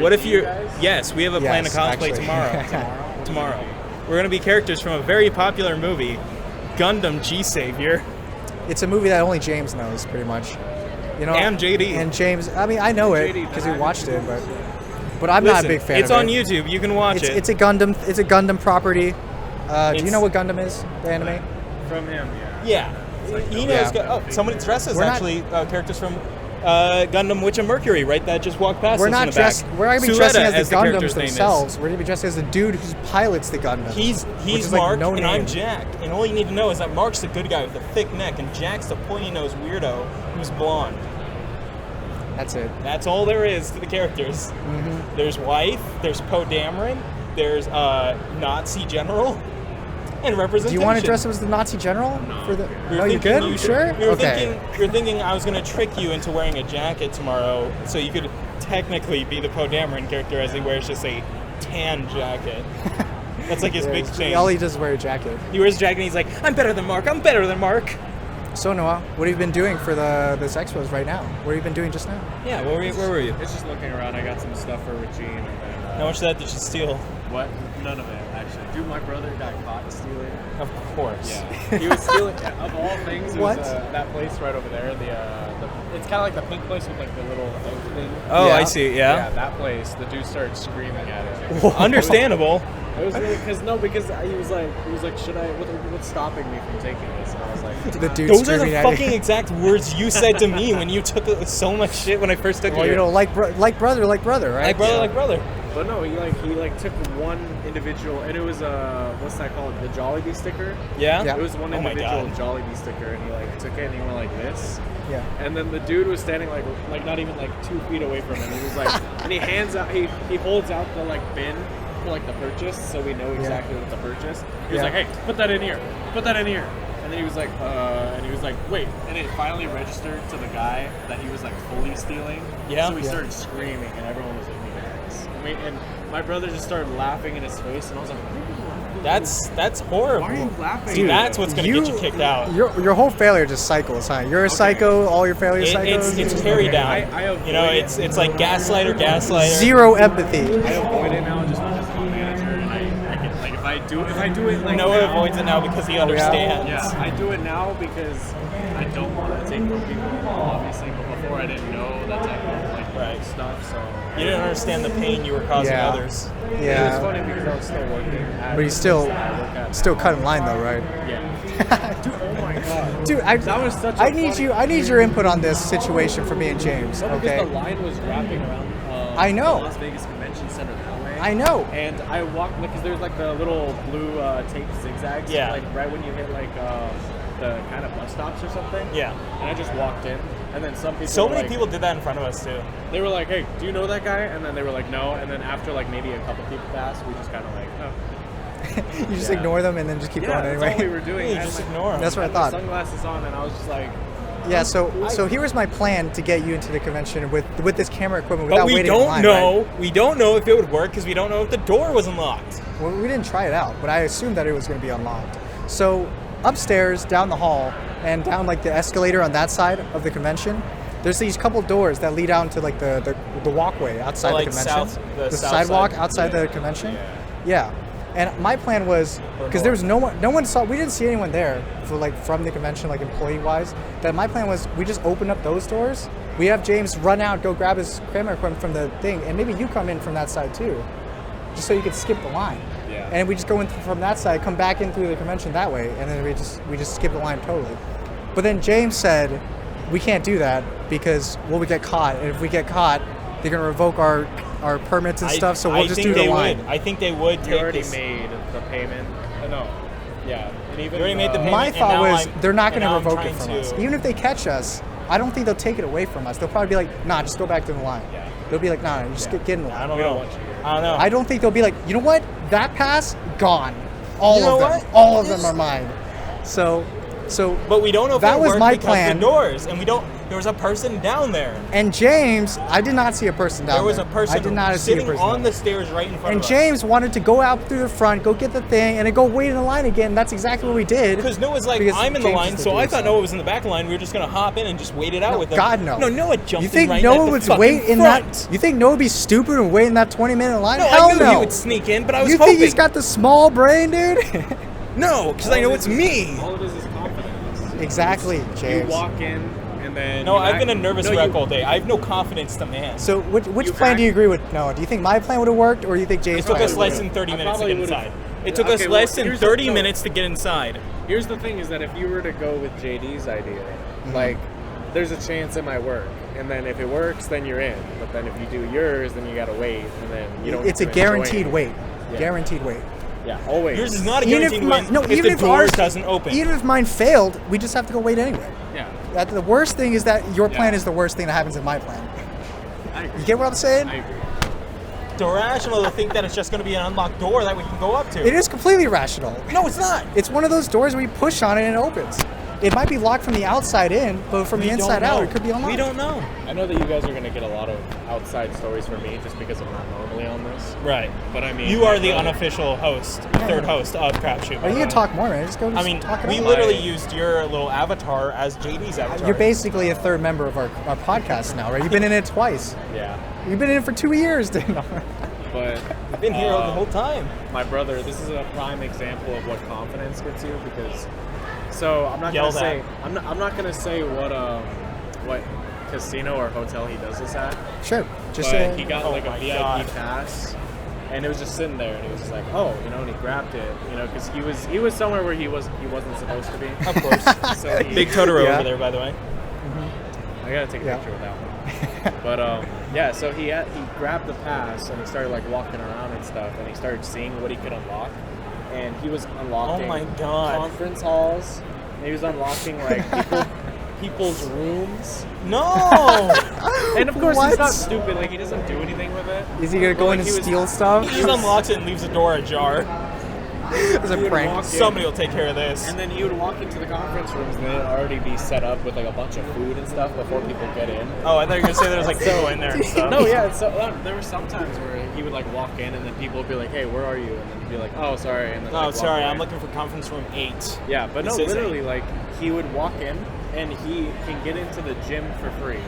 Speaker 2: What if you?
Speaker 5: guys?
Speaker 2: Yes, we have a plan to
Speaker 1: Yes,
Speaker 2: cosplay
Speaker 1: actually.
Speaker 2: tomorrow. Tomorrow, we're gonna be characters from a very popular movie, Gundam G-Saviour.
Speaker 1: It's a movie that only James knows, pretty much. You know,
Speaker 2: And JD.
Speaker 1: And James, I mean, I know it
Speaker 5: JD,
Speaker 1: because we
Speaker 5: then I
Speaker 1: watched it,
Speaker 5: haven't
Speaker 1: but I'm not a
Speaker 2: Listen,
Speaker 1: big fan
Speaker 2: it's
Speaker 1: of
Speaker 2: on
Speaker 1: it.
Speaker 2: YouTube. You can watch it.
Speaker 1: It's a Gundam. It's a Gundam property. Do you
Speaker 2: It's-
Speaker 1: know what Gundam is? The anime?
Speaker 5: From him, yeah.
Speaker 2: Yeah, he knows.
Speaker 1: Yeah.
Speaker 2: Oh, somebody dresses
Speaker 1: We're not-
Speaker 2: actually characters from Gundam Witch and Mercury, right? That just walked past
Speaker 1: We're
Speaker 2: us
Speaker 1: not
Speaker 2: in the
Speaker 1: dressed.
Speaker 2: back.
Speaker 1: We're not gonna be
Speaker 2: Suleta,
Speaker 1: dressing
Speaker 2: as
Speaker 1: as the
Speaker 2: the
Speaker 1: Gundams
Speaker 2: character's name is.
Speaker 1: themselves. We're gonna be dressed as the dude who pilots the Gundam.
Speaker 2: He's
Speaker 1: which is like
Speaker 2: Mark
Speaker 1: no
Speaker 2: and
Speaker 1: name.
Speaker 2: I'm Jack, and all you need to know is that Mark's the good guy with the thick neck, and Jack's the pointy-nosed weirdo who's blonde.
Speaker 1: That's it.
Speaker 2: That's all there is to the characters.
Speaker 1: Mm-hmm.
Speaker 2: There's wife, there's Poe Dameron, there's Nazi general, and
Speaker 1: Do
Speaker 2: representation.
Speaker 1: you want to dress up as the Nazi general? For the?
Speaker 2: You're
Speaker 1: No, you
Speaker 2: thinking
Speaker 1: good? You sure? Okay.
Speaker 2: You're thinking I was going to trick you into wearing a jacket tomorrow, so you could technically be the Poe Dameron character as he wears just a tan jacket. That's like his
Speaker 1: Yeah,
Speaker 2: big
Speaker 1: he's-
Speaker 2: thing.
Speaker 1: All he does is wear a jacket.
Speaker 2: He wears a jacket and he's like, I'm better than Mark, I'm better than Mark.
Speaker 1: So Noah, what have you been doing for this expos right now? What have you been doing just now?
Speaker 2: Yeah, where were you?
Speaker 5: It's just looking around. I got some stuff for Regine. And then,
Speaker 2: How much of that did you steal?
Speaker 5: What? None of it, actually. Dude, my brother got caught stealing.
Speaker 2: Of course.
Speaker 5: Yeah. He was stealing, of all things, it
Speaker 1: What?
Speaker 5: was that place right over there. It's kind of like the pink place with like the little egg thing.
Speaker 2: Oh,
Speaker 1: Yeah.
Speaker 2: I see, yeah.
Speaker 5: that place. The dude started screaming at it.
Speaker 2: Understandable.
Speaker 5: It was really because he was like, should I? What's stopping me from taking this? And I was like,
Speaker 1: The dude
Speaker 2: Those are
Speaker 1: screaming
Speaker 2: the
Speaker 1: at
Speaker 2: fucking
Speaker 1: you.
Speaker 2: exact words you said to me when you took so much shit when I first took
Speaker 1: Well,
Speaker 2: you.
Speaker 1: you know, like brother, right?
Speaker 2: Like brother,
Speaker 1: Yeah.
Speaker 2: like brother.
Speaker 5: But no, he took one individual, and it was what's that called? The Jollibee sticker.
Speaker 2: Yeah?
Speaker 5: It was one
Speaker 2: Oh my
Speaker 5: individual
Speaker 2: God.
Speaker 5: Jollibee sticker, and he took it and he went like this.
Speaker 1: Yeah.
Speaker 5: And then the dude was standing like not even 2 feet away from him. He was like, and he holds out the bin for the purchase, so we know exactly what the purchase. He was like, hey, put that in here, put that in here. And then he was like, wait. And it finally registered to the guy that he was fully stealing.
Speaker 2: Yeah.
Speaker 5: So he started screaming, and everyone was like, and my brother just started laughing in his face, and I was like,
Speaker 2: That's horrible.
Speaker 5: why are you laughing?
Speaker 2: See, that's what's gonna get you kicked out.
Speaker 1: Your whole failure just cycles, huh? You're a psycho. All your failures cycles.
Speaker 2: It's carry down.
Speaker 5: I avoid
Speaker 2: it's like gaslighter.
Speaker 1: Zero empathy.
Speaker 5: I avoid it now just because I'm a manager, and I can if I do it
Speaker 2: Noah
Speaker 5: now,
Speaker 2: avoids it now because he understands.
Speaker 5: Yeah, I do it now because I don't want to take from people, obviously. But before I didn't know that type of stuff, so
Speaker 2: You didn't understand the pain you were causing others.
Speaker 5: It was
Speaker 1: Yeah.
Speaker 5: funny because I was still working.
Speaker 1: But he's still cutting line though, right?
Speaker 5: Yeah. Dude, oh my god.
Speaker 1: Dude,
Speaker 5: that was such a
Speaker 1: I need your input on this situation for me and James.
Speaker 5: No,
Speaker 1: Okay.
Speaker 5: because the line was wrapping around
Speaker 1: I know.
Speaker 5: the Las Vegas Convention Center that way.
Speaker 1: I know.
Speaker 5: And I walked because there's the little blue tape zigzags.
Speaker 2: Yeah.
Speaker 5: Right when you hit the kind of bus stops or something.
Speaker 2: Yeah.
Speaker 5: And I just walked in, and then some people.
Speaker 2: So
Speaker 5: were
Speaker 2: many people did that in front of us too.
Speaker 5: They were like, "Hey, do you know that guy?" And then they were like, "No." And then after maybe a couple people passed, we just kind of oh.
Speaker 1: You just ignore them and then just keep going
Speaker 5: That's
Speaker 1: anyway.
Speaker 5: all we were doing.
Speaker 2: You
Speaker 5: I had
Speaker 2: just
Speaker 5: my-
Speaker 2: ignore them.
Speaker 1: That's what I
Speaker 5: had
Speaker 1: thought.
Speaker 5: my sunglasses on, and I was just like.
Speaker 1: Yeah, so here was my plan to get you into the convention with this camera equipment
Speaker 2: But
Speaker 1: without
Speaker 2: we
Speaker 1: waiting in
Speaker 2: don't
Speaker 1: line.
Speaker 2: know.
Speaker 1: Right?
Speaker 2: We don't know if it would work because we don't know if the door was unlocked.
Speaker 1: Well, we didn't try it out, but I assumed that it was going to be unlocked. So upstairs, down the hall, and down the escalator on that side of the convention, there's these couple doors that lead down to the walkway outside the convention.
Speaker 2: the south
Speaker 1: sidewalk
Speaker 2: side.
Speaker 1: outside the convention. Yeah. And my plan was because there was no one saw. We didn't see anyone there from the convention, employee wise. That my plan was we just open up those doors. We have James run out, go grab his camera equipment from the thing, and maybe you come in from that side too, just so you could skip the line.
Speaker 5: Yeah.
Speaker 1: And we just go in from that side, come back in through the convention that way, and then we just skip the line totally. But then James said we can't do that because we'll get caught, and if we get caught, they're gonna revoke our permits and stuff. So we'll just do the line.
Speaker 2: I think they would
Speaker 5: You
Speaker 2: take
Speaker 5: already
Speaker 2: this.
Speaker 5: made the payment. No. Yeah. And even
Speaker 2: You already made the payment.
Speaker 1: My
Speaker 2: and
Speaker 1: thought
Speaker 2: now
Speaker 1: was
Speaker 2: I'm-
Speaker 1: they're not
Speaker 2: and
Speaker 1: going to
Speaker 2: now I'm
Speaker 1: revoke it
Speaker 2: trying
Speaker 1: from us.
Speaker 2: to-
Speaker 1: Even if they catch us, I don't think they'll take it away from us. They'll probably be like, nah, just go back to the line.
Speaker 5: Yeah.
Speaker 1: They'll be like, nah, just get in the line.
Speaker 2: I don't
Speaker 5: We don't
Speaker 2: know.
Speaker 5: want you.
Speaker 2: I don't know.
Speaker 1: I don't think they'll be like, you know what? That pass, gone. All
Speaker 2: You know
Speaker 1: of them.
Speaker 2: what?
Speaker 1: All of them are mine. So
Speaker 2: But we don't know if
Speaker 1: that
Speaker 2: it
Speaker 1: was
Speaker 2: worked
Speaker 1: my
Speaker 2: because
Speaker 1: plan.
Speaker 2: the doors, and we don't. There was a person down there.
Speaker 1: And James, I did not see a person down there.
Speaker 2: There was a person
Speaker 1: I did not see a
Speaker 2: sitting
Speaker 1: person
Speaker 2: on
Speaker 1: down
Speaker 2: the
Speaker 1: there.
Speaker 2: stairs right in front
Speaker 1: And
Speaker 2: of us.
Speaker 1: James wanted to go out through the front, go get the thing, and then go wait in the line again. That's exactly what we did.
Speaker 2: Because Noah's like,
Speaker 1: Because
Speaker 2: I'm in the
Speaker 1: James
Speaker 2: line,
Speaker 1: is the
Speaker 2: so I
Speaker 1: dude,
Speaker 2: thought Noah was in the back line. We were just gonna hop in and just wait it out
Speaker 1: No,
Speaker 2: with him.
Speaker 1: God, no.
Speaker 2: No, Noah jumped
Speaker 1: You think
Speaker 2: in right
Speaker 1: Noah
Speaker 2: at the
Speaker 1: would
Speaker 2: fucking
Speaker 1: wait in
Speaker 2: front.
Speaker 1: that? You think Noah would be stupid and wait in that 20-minute line?
Speaker 2: No,
Speaker 1: Hell
Speaker 2: I knew
Speaker 1: no.
Speaker 2: he would sneak in, but I was
Speaker 1: You
Speaker 2: hoping.
Speaker 1: think he's got the small brain, dude?
Speaker 2: No, because I know it's me.
Speaker 5: All it is confidence.
Speaker 1: Exactly,
Speaker 5: You
Speaker 1: James.
Speaker 5: walk in, and then.
Speaker 2: No,
Speaker 5: you
Speaker 2: I've been a
Speaker 5: act-
Speaker 2: nervous
Speaker 5: no,
Speaker 2: wreck
Speaker 5: you-
Speaker 2: all day. I have no confidence to man.
Speaker 1: So which
Speaker 5: You
Speaker 1: plan
Speaker 5: act-
Speaker 1: do you agree with, Noah? Do you think my plan would have worked, or do you think James'
Speaker 2: It took
Speaker 1: plan
Speaker 2: us
Speaker 1: would've
Speaker 2: less
Speaker 1: worked?
Speaker 2: than 30
Speaker 5: I
Speaker 2: minutes to
Speaker 5: probably
Speaker 2: get
Speaker 5: would've-
Speaker 2: inside. It took us
Speaker 5: Okay,
Speaker 2: less
Speaker 5: well,
Speaker 2: than
Speaker 5: here's the-
Speaker 2: 30
Speaker 5: no.
Speaker 2: minutes to get inside.
Speaker 5: Here's the thing: is that if you were to go with JD's idea, there's a chance it might work, and then if it works, then you're in. But then if you do yours, then you gotta wait, and then you don't.
Speaker 1: It's a
Speaker 5: get to enjoy
Speaker 1: guaranteed
Speaker 5: it.
Speaker 1: wait.
Speaker 5: Yeah.
Speaker 1: Guaranteed wait.
Speaker 5: Yeah, always.
Speaker 2: Yours is not a
Speaker 1: Even if
Speaker 2: guaranteed
Speaker 1: my-
Speaker 2: win
Speaker 1: no,
Speaker 2: if
Speaker 1: even
Speaker 2: the
Speaker 1: if
Speaker 2: door
Speaker 1: ours-
Speaker 2: doesn't open.
Speaker 1: Even if mine failed, we just have to go wait anyway.
Speaker 5: Yeah.
Speaker 1: The worst thing is that your plan
Speaker 5: Yeah.
Speaker 1: is the worst thing that happens in my plan.
Speaker 5: I agree.
Speaker 1: You get what I'm saying?
Speaker 5: I agree.
Speaker 2: It's irrational to think that it's just going to be an unlocked door that we can go up to.
Speaker 1: It is completely rational.
Speaker 2: No, it's not.
Speaker 1: It's one of those doors where you push on it and it opens. It might be locked from the outside in, but from the
Speaker 2: We don't
Speaker 1: inside out,
Speaker 2: know.
Speaker 1: it could be unlocked.
Speaker 2: We don't know.
Speaker 5: I know that you guys are gonna get a lot of outside stories from me just because I'm not normally on this.
Speaker 2: Right.
Speaker 5: But I mean,
Speaker 2: You are the unofficial host, third host of Crap Shoot.
Speaker 1: Are you gonna talk more, man? Just go.
Speaker 2: I mean,
Speaker 1: talk it
Speaker 2: we
Speaker 1: out.
Speaker 2: literally used your little avatar as JD's avatar.
Speaker 1: You're basically a third member of our podcast now, right? You've been in it twice.
Speaker 5: Yeah.
Speaker 1: You've been in it for 2 years, dude.
Speaker 5: But
Speaker 2: I've been here the whole time.
Speaker 5: my brother, this is a prime example of what confidence gets you because. So I'm not
Speaker 2: Yell
Speaker 5: gonna say
Speaker 2: that.
Speaker 5: I'm not gonna say what casino or hotel he does this at.
Speaker 1: Sure. Just
Speaker 5: But he got
Speaker 2: Oh
Speaker 5: like a
Speaker 2: my
Speaker 5: VIP
Speaker 2: God.
Speaker 5: pass, and it was just sitting there, and he was just like, oh, and he grabbed it, because he was somewhere where he wasn't supposed to be.
Speaker 2: Of course.
Speaker 5: So he,
Speaker 2: Big Totoro
Speaker 1: Yeah.
Speaker 2: over there, by the way.
Speaker 5: I gotta take a
Speaker 1: Yeah.
Speaker 5: picture with that one. But yeah, so he grabbed the pass and he started like walking around and stuff, and he started seeing what he could unlock, and he was unlocking
Speaker 2: Oh my God.
Speaker 5: conference halls, and he was unlocking like people's rooms.
Speaker 2: No!
Speaker 5: And of course
Speaker 1: What?
Speaker 5: he's not stupid, like he doesn't do anything with it.
Speaker 1: Is he gonna go in and steal stuff?
Speaker 2: He just unlocks it and leaves the door ajar.
Speaker 1: It's a
Speaker 5: He would
Speaker 1: prank.
Speaker 5: walk in,
Speaker 2: Somebody will take care of this.
Speaker 5: and then he would walk into the conference rooms and they'd already be set up with like a bunch of food and stuff before people get in.
Speaker 2: Oh, I thought you were going to say there was like people in there and stuff.
Speaker 5: No, yeah. So there were some times where he would like walk in and then people would be like, "Hey, where are you?" And then he'd be like, "Oh, sorry." And then,
Speaker 2: Oh,
Speaker 5: like, walk
Speaker 2: sorry,
Speaker 5: away.
Speaker 2: I'm looking for conference room 8.
Speaker 5: Yeah, but no,
Speaker 2: This is
Speaker 5: literally, like he would walk in and he can get into the gym for free,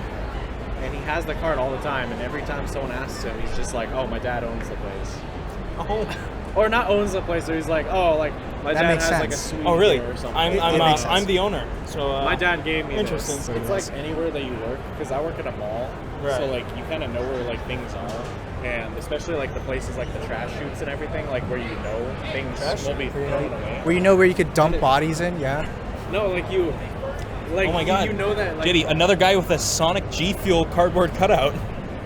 Speaker 5: and he has the card all the time. And every time someone asks him, he's just like, "Oh, my dad owns the place,"
Speaker 2: Oh,
Speaker 5: or not owns the place. Or he's like, "Oh, like my
Speaker 1: That
Speaker 5: dad
Speaker 1: makes
Speaker 5: has like a
Speaker 1: sense.
Speaker 5: suite
Speaker 2: oh really?
Speaker 5: here or something."
Speaker 2: I'm the owner. So
Speaker 5: My dad gave me
Speaker 2: Interesting.
Speaker 5: this. It's like anywhere that you work, because I work at a mall,
Speaker 2: Right.
Speaker 5: so like you kind of know where like things are, and especially like the places like the trash chutes and everything, like where you know things will be thrown away.
Speaker 1: Where you know where you could dump bodies in, yeah.
Speaker 5: No, like you, like
Speaker 2: Oh my God.
Speaker 5: you know that like
Speaker 2: JD, another guy with a Sonic G Fuel cardboard cutout.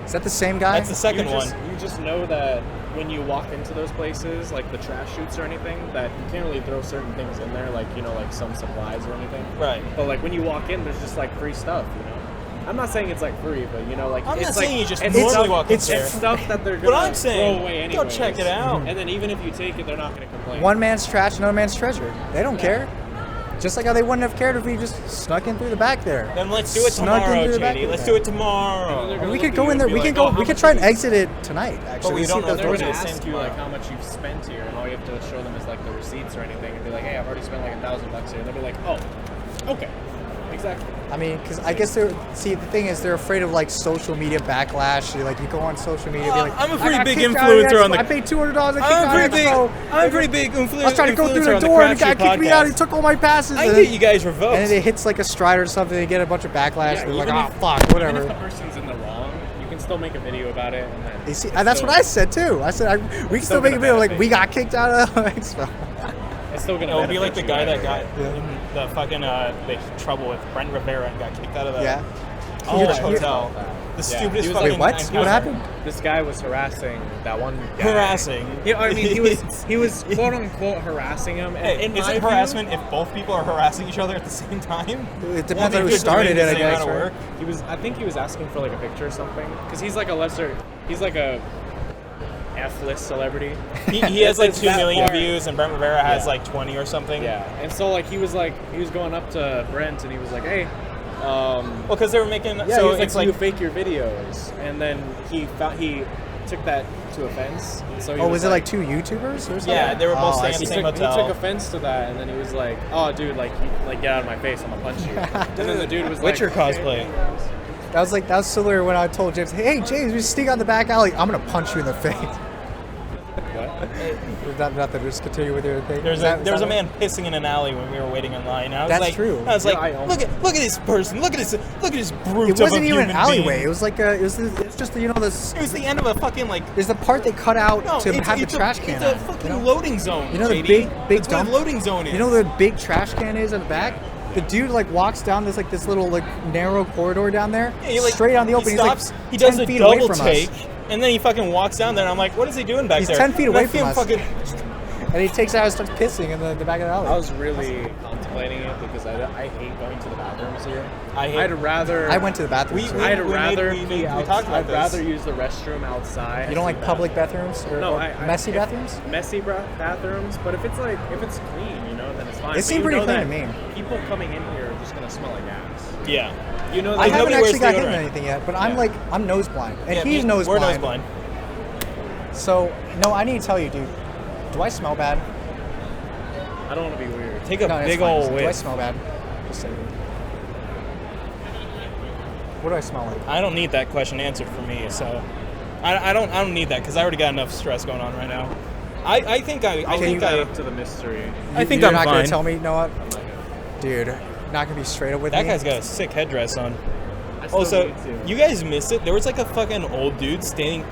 Speaker 1: Is that the same guy?
Speaker 2: That's the second one.
Speaker 5: You just know that when you walk into those places, like the trash chutes or anything, that you can't really throw certain things in there, like like some supplies or anything.
Speaker 2: Right.
Speaker 5: But like when you walk in, there's just like free stuff, I'm not saying it's like free, but like
Speaker 2: I'm
Speaker 5: it's
Speaker 2: not
Speaker 5: like,
Speaker 2: saying you just
Speaker 5: it's
Speaker 2: normally
Speaker 5: stuff,
Speaker 2: walk in
Speaker 5: it's
Speaker 2: there.
Speaker 5: stuff that they're
Speaker 2: But
Speaker 5: gonna
Speaker 2: I'm saying,
Speaker 5: throw away
Speaker 2: go
Speaker 5: anyways.
Speaker 2: check it out.
Speaker 5: And then even if you take it, they're not gonna complain.
Speaker 1: One man's trash, another man's treasure. They don't care. Just like how they wouldn't have cared if we just snuck in through the back there.
Speaker 2: Then let's do it
Speaker 1: Snuck in
Speaker 2: tomorrow,
Speaker 1: through the back
Speaker 2: JD.
Speaker 1: of
Speaker 2: Let's
Speaker 1: that.
Speaker 2: do it
Speaker 5: And
Speaker 2: tomorrow.
Speaker 5: they're gonna
Speaker 1: We
Speaker 5: look
Speaker 1: could
Speaker 5: at
Speaker 1: go
Speaker 5: you
Speaker 1: in there.
Speaker 5: and
Speaker 1: We
Speaker 5: be
Speaker 1: can
Speaker 5: like,
Speaker 1: go.
Speaker 5: "Oh, how
Speaker 1: We could
Speaker 5: much
Speaker 1: try and
Speaker 5: did you-"
Speaker 1: exit it tonight. Actually,
Speaker 2: we
Speaker 1: see
Speaker 2: don't
Speaker 1: if
Speaker 2: know.
Speaker 1: those
Speaker 5: They're
Speaker 2: We'll
Speaker 5: gonna
Speaker 2: do the
Speaker 1: doors-
Speaker 2: same
Speaker 5: ask you
Speaker 2: tomorrow.
Speaker 5: like how much you've spent here, and all you have to show them is like the receipts or anything, and be like, "Hey, I've already spent like $1,000 here," and they'll be like, "Oh, okay, exactly."
Speaker 1: I mean, because I guess they're. See, the thing is, they're afraid of like social media backlash. Like, you go on social media, be like,
Speaker 2: I'm a
Speaker 1: "I
Speaker 2: pretty
Speaker 1: got
Speaker 2: big
Speaker 1: kicked out of
Speaker 2: influencer on
Speaker 1: Expo.
Speaker 2: the-
Speaker 1: I paid $200. I kicked out of Expo.
Speaker 2: I'm pretty big influencer.
Speaker 1: I was trying to go through the
Speaker 2: on
Speaker 1: door and the guy
Speaker 2: Crap Shoot
Speaker 1: kicked me out. He
Speaker 2: podcast.
Speaker 1: took all my passes.
Speaker 2: I
Speaker 1: and
Speaker 2: get
Speaker 1: then-
Speaker 2: you guys revoked.
Speaker 1: And then it hits like a stride or something. They get a bunch of backlash.
Speaker 5: Yeah,
Speaker 1: They're like,
Speaker 5: even
Speaker 1: "Ah,
Speaker 5: if-
Speaker 1: fuck,
Speaker 5: Even if the
Speaker 1: whatever."
Speaker 5: person's in the wrong, you can still make a video about it, and then
Speaker 1: You see,
Speaker 5: it's
Speaker 1: and that's
Speaker 5: still-
Speaker 1: what I said too. I said we can still make a video like we got kicked out of Expo.
Speaker 5: It's still gonna.
Speaker 2: It'll be like the
Speaker 5: benefit
Speaker 2: guy
Speaker 5: you
Speaker 2: that got
Speaker 5: either way.
Speaker 2: in the fucking the trouble with Brent Rivera and got kicked out of the
Speaker 1: Yeah.
Speaker 2: hotel. The
Speaker 5: Yeah.
Speaker 2: stupidest
Speaker 5: He was
Speaker 2: fucking.
Speaker 1: Wait, what?
Speaker 2: encounter.
Speaker 1: What happened?
Speaker 5: This guy was harassing that one guy.
Speaker 2: Harassing.
Speaker 5: Yeah, I mean, he was quote unquote harassing him. And
Speaker 2: Hey,
Speaker 5: in
Speaker 2: is
Speaker 5: my
Speaker 2: it
Speaker 5: view,
Speaker 2: harassment if both people are harassing each other at the same time?
Speaker 1: It depends
Speaker 2: Well,
Speaker 1: on
Speaker 2: they
Speaker 1: who
Speaker 2: could
Speaker 1: started
Speaker 2: doing
Speaker 1: it,
Speaker 2: the
Speaker 1: I
Speaker 2: same
Speaker 1: guess.
Speaker 2: amount of
Speaker 1: right?
Speaker 2: work.
Speaker 5: I think he was asking for like a picture or something, because he's like a lesser. He's like a F-list celebrity.
Speaker 2: He has like
Speaker 5: It's
Speaker 2: 2
Speaker 5: that
Speaker 2: million
Speaker 5: far.
Speaker 2: views, and Brent Rivera has
Speaker 5: Yeah.
Speaker 2: like 20 or something.
Speaker 5: Yeah, and so like he was going up to Brent and he was like, "Hey,
Speaker 2: Well, because they were making.
Speaker 5: yeah,"
Speaker 2: so
Speaker 5: he was
Speaker 2: it's
Speaker 5: like,
Speaker 2: like
Speaker 5: "You fake your videos," and then he took that to offense. And so he
Speaker 1: Oh, was it like two YouTubers or something?
Speaker 2: yeah, they were both
Speaker 1: Oh, I
Speaker 2: staying at
Speaker 1: see.
Speaker 2: the
Speaker 5: He
Speaker 2: same
Speaker 5: took
Speaker 2: hotel.
Speaker 5: offense to that, and then he was like, "Oh, dude, like get out of my face! I'm gonna punch you." And then the dude was
Speaker 2: What's your
Speaker 5: like,
Speaker 2: cosplay?
Speaker 1: That was similar when I told James, "Hey James, we sneak out the back alley. I'm gonna punch you in the face."
Speaker 5: What?
Speaker 1: Not that. Just continue with your thing.
Speaker 2: There's
Speaker 1: Is that-
Speaker 2: a
Speaker 1: is that
Speaker 2: man pissing in an alley when we were waiting in line. I was
Speaker 1: That's
Speaker 2: like,
Speaker 1: true.
Speaker 2: I was
Speaker 5: Yeah,
Speaker 2: like,
Speaker 5: I
Speaker 2: look at this person. Look at this brute
Speaker 1: It wasn't
Speaker 2: of a
Speaker 1: even an
Speaker 2: human
Speaker 1: alleyway.
Speaker 2: being.
Speaker 1: It was like it's just this.
Speaker 2: It was the end of a fucking like.
Speaker 1: There's the part they cut out
Speaker 2: No,
Speaker 1: to
Speaker 2: it's,
Speaker 1: have the
Speaker 2: it's
Speaker 1: trash
Speaker 2: a,
Speaker 1: can.
Speaker 2: It's a
Speaker 1: on,
Speaker 2: fucking
Speaker 1: you know?
Speaker 2: loading zone.
Speaker 1: You know the
Speaker 2: JD.
Speaker 1: big
Speaker 2: That's
Speaker 1: dump.
Speaker 2: what a loading zone is.
Speaker 1: You know the big trash can is at the back. The dude like walks down this little narrow corridor down there,
Speaker 2: Yeah, like,
Speaker 1: straight on the open.
Speaker 2: He stops.
Speaker 1: He's like
Speaker 2: he does
Speaker 1: 10
Speaker 2: a
Speaker 1: feet away
Speaker 2: double
Speaker 1: from
Speaker 2: take,
Speaker 1: us,
Speaker 2: and then he fucking walks down there. And I'm like, what is he doing back
Speaker 1: He's
Speaker 2: there?
Speaker 1: 10 feet
Speaker 2: And I
Speaker 1: away
Speaker 2: see
Speaker 1: from
Speaker 2: him
Speaker 1: us.
Speaker 2: Fucking,
Speaker 1: and he takes it out and starts pissing in the back of the alley.
Speaker 5: I was really contemplating it because I hate going to the bathrooms here.
Speaker 2: I hate-
Speaker 5: I'd rather.
Speaker 1: I went to the bathroom.
Speaker 2: We-
Speaker 1: so-
Speaker 2: we-
Speaker 5: I'd
Speaker 2: made-
Speaker 5: rather
Speaker 2: we
Speaker 5: be
Speaker 2: talked
Speaker 5: outside.
Speaker 2: about
Speaker 5: I'd
Speaker 2: this.
Speaker 5: rather use the restroom outside.
Speaker 1: you don't like public bathrooms or,
Speaker 5: No,
Speaker 1: or messy
Speaker 5: if-
Speaker 1: bathrooms?
Speaker 5: Messy bathrooms, but if it's clean, then it's fine.
Speaker 1: It
Speaker 5: But
Speaker 1: seemed
Speaker 5: you
Speaker 1: pretty
Speaker 5: know
Speaker 1: clean
Speaker 5: that
Speaker 1: to me.
Speaker 5: People coming in here are just gonna smell like ass.
Speaker 2: yeah.
Speaker 5: You know,
Speaker 1: I
Speaker 5: that
Speaker 1: haven't
Speaker 2: nobody
Speaker 1: actually
Speaker 2: wears
Speaker 1: got hit
Speaker 2: deodorant.
Speaker 1: in anything yet, but I'm I'm nose blind, and
Speaker 2: Yeah,
Speaker 1: he's nose
Speaker 2: we're
Speaker 1: blind.
Speaker 2: nose blind.
Speaker 1: So no, I need to tell you, dude. Do I smell bad?
Speaker 5: I don't want to be weird.
Speaker 2: Take a
Speaker 1: No, it's
Speaker 2: big
Speaker 1: fine.
Speaker 2: old
Speaker 1: Do I
Speaker 2: whiff.
Speaker 1: smell bad? Just say it. What do I smell like?
Speaker 2: I don't need that question answered for me, so I don't need that because I already got enough stress going on right now. I think I
Speaker 5: I'll
Speaker 2: think
Speaker 5: leave that
Speaker 2: I
Speaker 5: up to the mystery.
Speaker 2: I think
Speaker 1: You're
Speaker 2: I'm
Speaker 1: not
Speaker 2: fine.
Speaker 1: gonna tell me, you know what? Dude, not gonna be straight up with
Speaker 2: That
Speaker 1: me.
Speaker 2: guy's got a sick headdress on.
Speaker 5: I still
Speaker 2: Also,
Speaker 5: need to.
Speaker 2: you guys missed it. There was like a fucking old dude standing.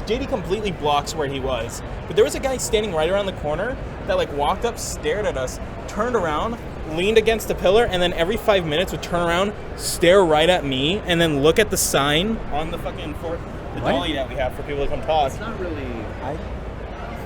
Speaker 2: JD completely blocks where he was, but there was a guy standing right around the corner that like walked up, stared at us, turned around, leaned against the pillar, and then every 5 minutes would turn around, stare right at me, and then look at the sign on the fucking the dolly that we have for people to come talk.
Speaker 5: It's not really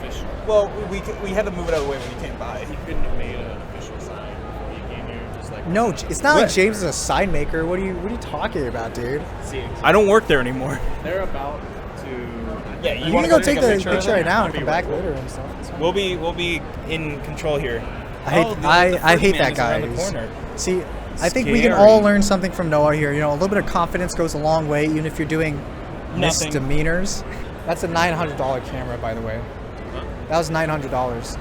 Speaker 5: official.
Speaker 2: Well, we had to move it out of the way when you came by.
Speaker 5: You couldn't have made an official sign before you came here. Just like
Speaker 1: No, it's not like James is a sign maker. What are you talking about, dude?
Speaker 5: see.
Speaker 2: I don't work there anymore.
Speaker 5: They're about to.
Speaker 2: Yeah,
Speaker 1: You
Speaker 2: wanna
Speaker 1: can go
Speaker 2: take
Speaker 1: take
Speaker 2: a
Speaker 1: the
Speaker 2: picture
Speaker 1: picture
Speaker 2: of
Speaker 1: right
Speaker 2: it?
Speaker 1: now and come back later and stuff. It's fine.
Speaker 2: We'll be in control here.
Speaker 1: I hate that guy.
Speaker 2: The corner.
Speaker 1: See, I think we can
Speaker 2: Scary.
Speaker 1: all learn something from Noah here. You know, a little bit of confidence goes a long way, even if you're doing
Speaker 2: Nothing.
Speaker 1: misdemeanors. That's a $900 camera, by the way. That was $900.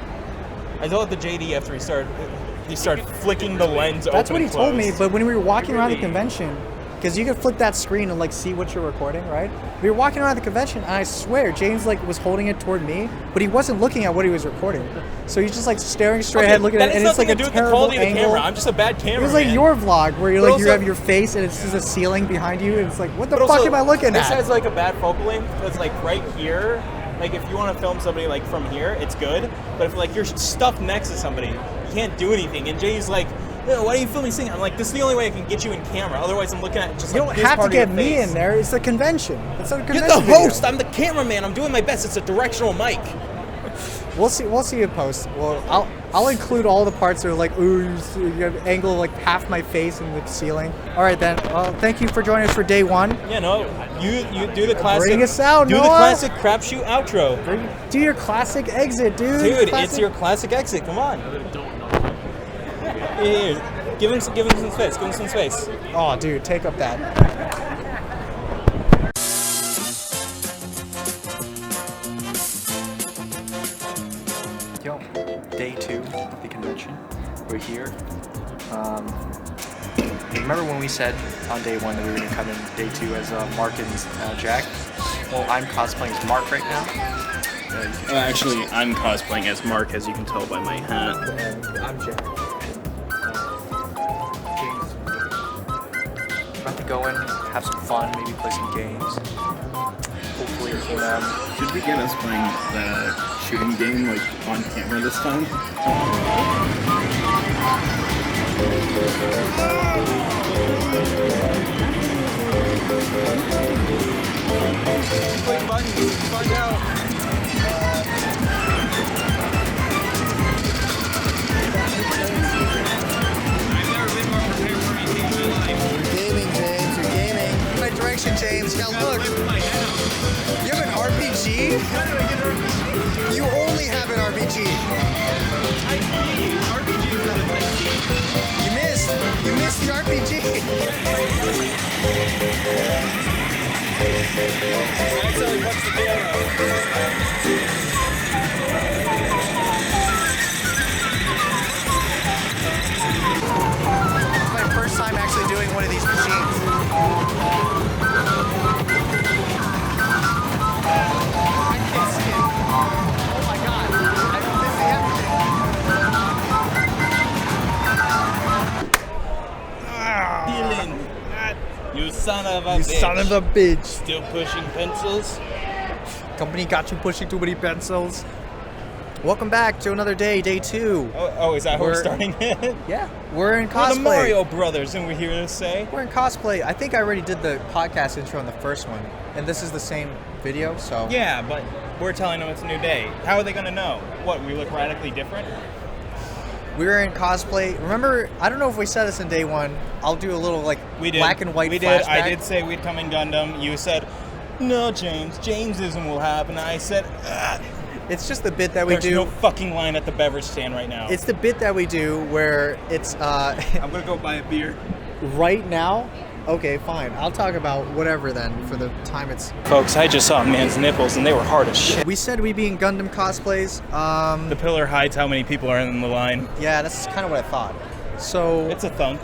Speaker 2: I told the JD after he started flicking the lens
Speaker 1: That's
Speaker 2: open
Speaker 1: what he
Speaker 2: and
Speaker 1: told me.
Speaker 2: closed.
Speaker 1: But when we were walking around the convention, because you could flip that screen and like see what you're recording, right? We were walking around the convention, and I swear James like was holding it toward me, but he wasn't looking at what he was recording. So he's just like staring straight ahead, looking at it, and it's like a
Speaker 2: to do with the
Speaker 1: terrible
Speaker 2: quality of the
Speaker 1: angle.
Speaker 2: camera. I'm just a bad camera.
Speaker 1: It was like your vlog where you're like you
Speaker 2: also-
Speaker 1: have your face and it's just a ceiling behind you, and it's like, what the
Speaker 2: But
Speaker 1: fuck
Speaker 2: also,
Speaker 1: am I looking
Speaker 2: this
Speaker 1: at?
Speaker 2: has like a bad focal length. It's like right here. Like if you want to film somebody like from here, it's good. But if like you're stuffed next to somebody, you can't do anything. And Jay's like, "Yo, why are you filming singing?" I'm like, this is the only way I can get you in camera. Otherwise, I'm looking at just
Speaker 1: You
Speaker 2: like
Speaker 1: don't
Speaker 2: this
Speaker 1: have to
Speaker 2: part of
Speaker 1: get
Speaker 2: your
Speaker 1: me
Speaker 2: face.
Speaker 1: in there. It's a convention. It's a convention.
Speaker 2: You're the
Speaker 1: video.
Speaker 2: host. I'm the cameraman. I'm doing my best. It's a directional mic.
Speaker 1: We'll see in post. Well, I'll include all the parts that are like, ooh, you have angle like half my face in the ceiling. All right then. Well, thank you for joining us for day one.
Speaker 2: Yeah, no, you do the classic.
Speaker 1: Bring us out,
Speaker 2: Do the
Speaker 1: Noah.
Speaker 2: classic crapshoot outro,
Speaker 1: Do your classic exit, dude.
Speaker 2: dude.
Speaker 1: Classic.
Speaker 2: It's your classic exit. Come on. Here. Give him some space. Give him some space.
Speaker 1: Oh, dude, take up that. Yo, day 2 of the convention. We're here. Remember when we said on day 1 that we were going to come in day 2 as Mark and Jack? Well, I'm cosplaying as Mark right now.
Speaker 3: Actually, I'm cosplaying as Mark, as you can tell by my hat.
Speaker 1: And I'm Jack. James. About to go in, have some fun, maybe play some games. Hopefully,
Speaker 3: Should we get us playing the shooting game like on camera this time?
Speaker 2: Click buttons. Find out.
Speaker 1: Gaming, James, you're gaming. Right direction, James. Now look. You have an RPG? How did I get an RPG? You only have an RPG. You missed the RPG. It's my first time actually doing one of these machines. I can't see it. Oh my god. I'm missing everything.
Speaker 2: Dylan, you son of a
Speaker 1: You
Speaker 2: bitch.
Speaker 1: son of a bitch.
Speaker 2: Still pushing pencils?
Speaker 1: Company got you pushing too many pencils. Welcome back to another day, day 2.
Speaker 2: Oh, is that how we're starting it?
Speaker 1: Yeah, we're in
Speaker 2: We're
Speaker 1: cosplay.
Speaker 2: the Mario Brothers, and we're here to say.
Speaker 1: We're in cosplay. I think I already did the podcast intro on the first one, and this is the same video, so.
Speaker 2: Yeah, but we're telling them it's a new day. How are they going to know? What, we look radically different?
Speaker 1: We're in cosplay. Remember, I don't know if we said this in day 1. I'll do a little like
Speaker 2: We did.
Speaker 1: black and white
Speaker 2: We
Speaker 1: flashback.
Speaker 2: did. I did say we'd come in Gundam. You said, no, Jamesism will happen. I said,
Speaker 1: It's just the bit that we
Speaker 2: there's
Speaker 1: do.
Speaker 2: no fucking line at the beverage stand right now.
Speaker 1: It's the bit that we do where it's
Speaker 2: I'm going to go buy a beer.
Speaker 1: right now. Okay, fine. I'll talk about whatever then for the time it's.
Speaker 2: Folks, I just saw a man's nipples, and they were hard as shit.
Speaker 1: We said we'd be in Gundam cosplays.
Speaker 2: The pillar hides how many people are in the line.
Speaker 1: Yeah, that's kind of what I thought. So
Speaker 2: It's a thunk.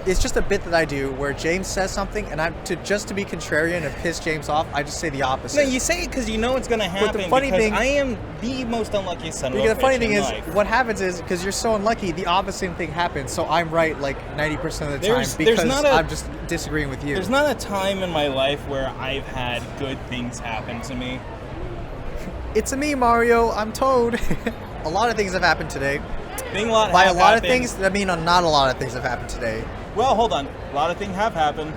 Speaker 1: it's just a bit that I do where James says something, and just to be contrarian and piss James off, I just say the opposite.
Speaker 2: No, you say it because you know it's going to happen.
Speaker 1: the funny
Speaker 2: because
Speaker 1: thing-
Speaker 2: I am the most unluckiest son of a
Speaker 1: Because the funny
Speaker 2: bitch
Speaker 1: thing
Speaker 2: in
Speaker 1: is,
Speaker 2: life.
Speaker 1: what happens is, because you're so unlucky, the opposite thing happens. So I'm right like 90% of the time
Speaker 2: There's
Speaker 1: because
Speaker 2: not a-
Speaker 1: I'm just disagreeing with you.
Speaker 2: There's not a time in my life where I've had good things happen to me.
Speaker 1: It's a me, Mario. I'm Toad. A lot of things have happened today.
Speaker 2: Being a lot
Speaker 1: By a
Speaker 2: have
Speaker 1: lot of
Speaker 2: happened.
Speaker 1: things, I mean not a lot of things have happened today.
Speaker 2: Well, hold on. A lot of things have happened.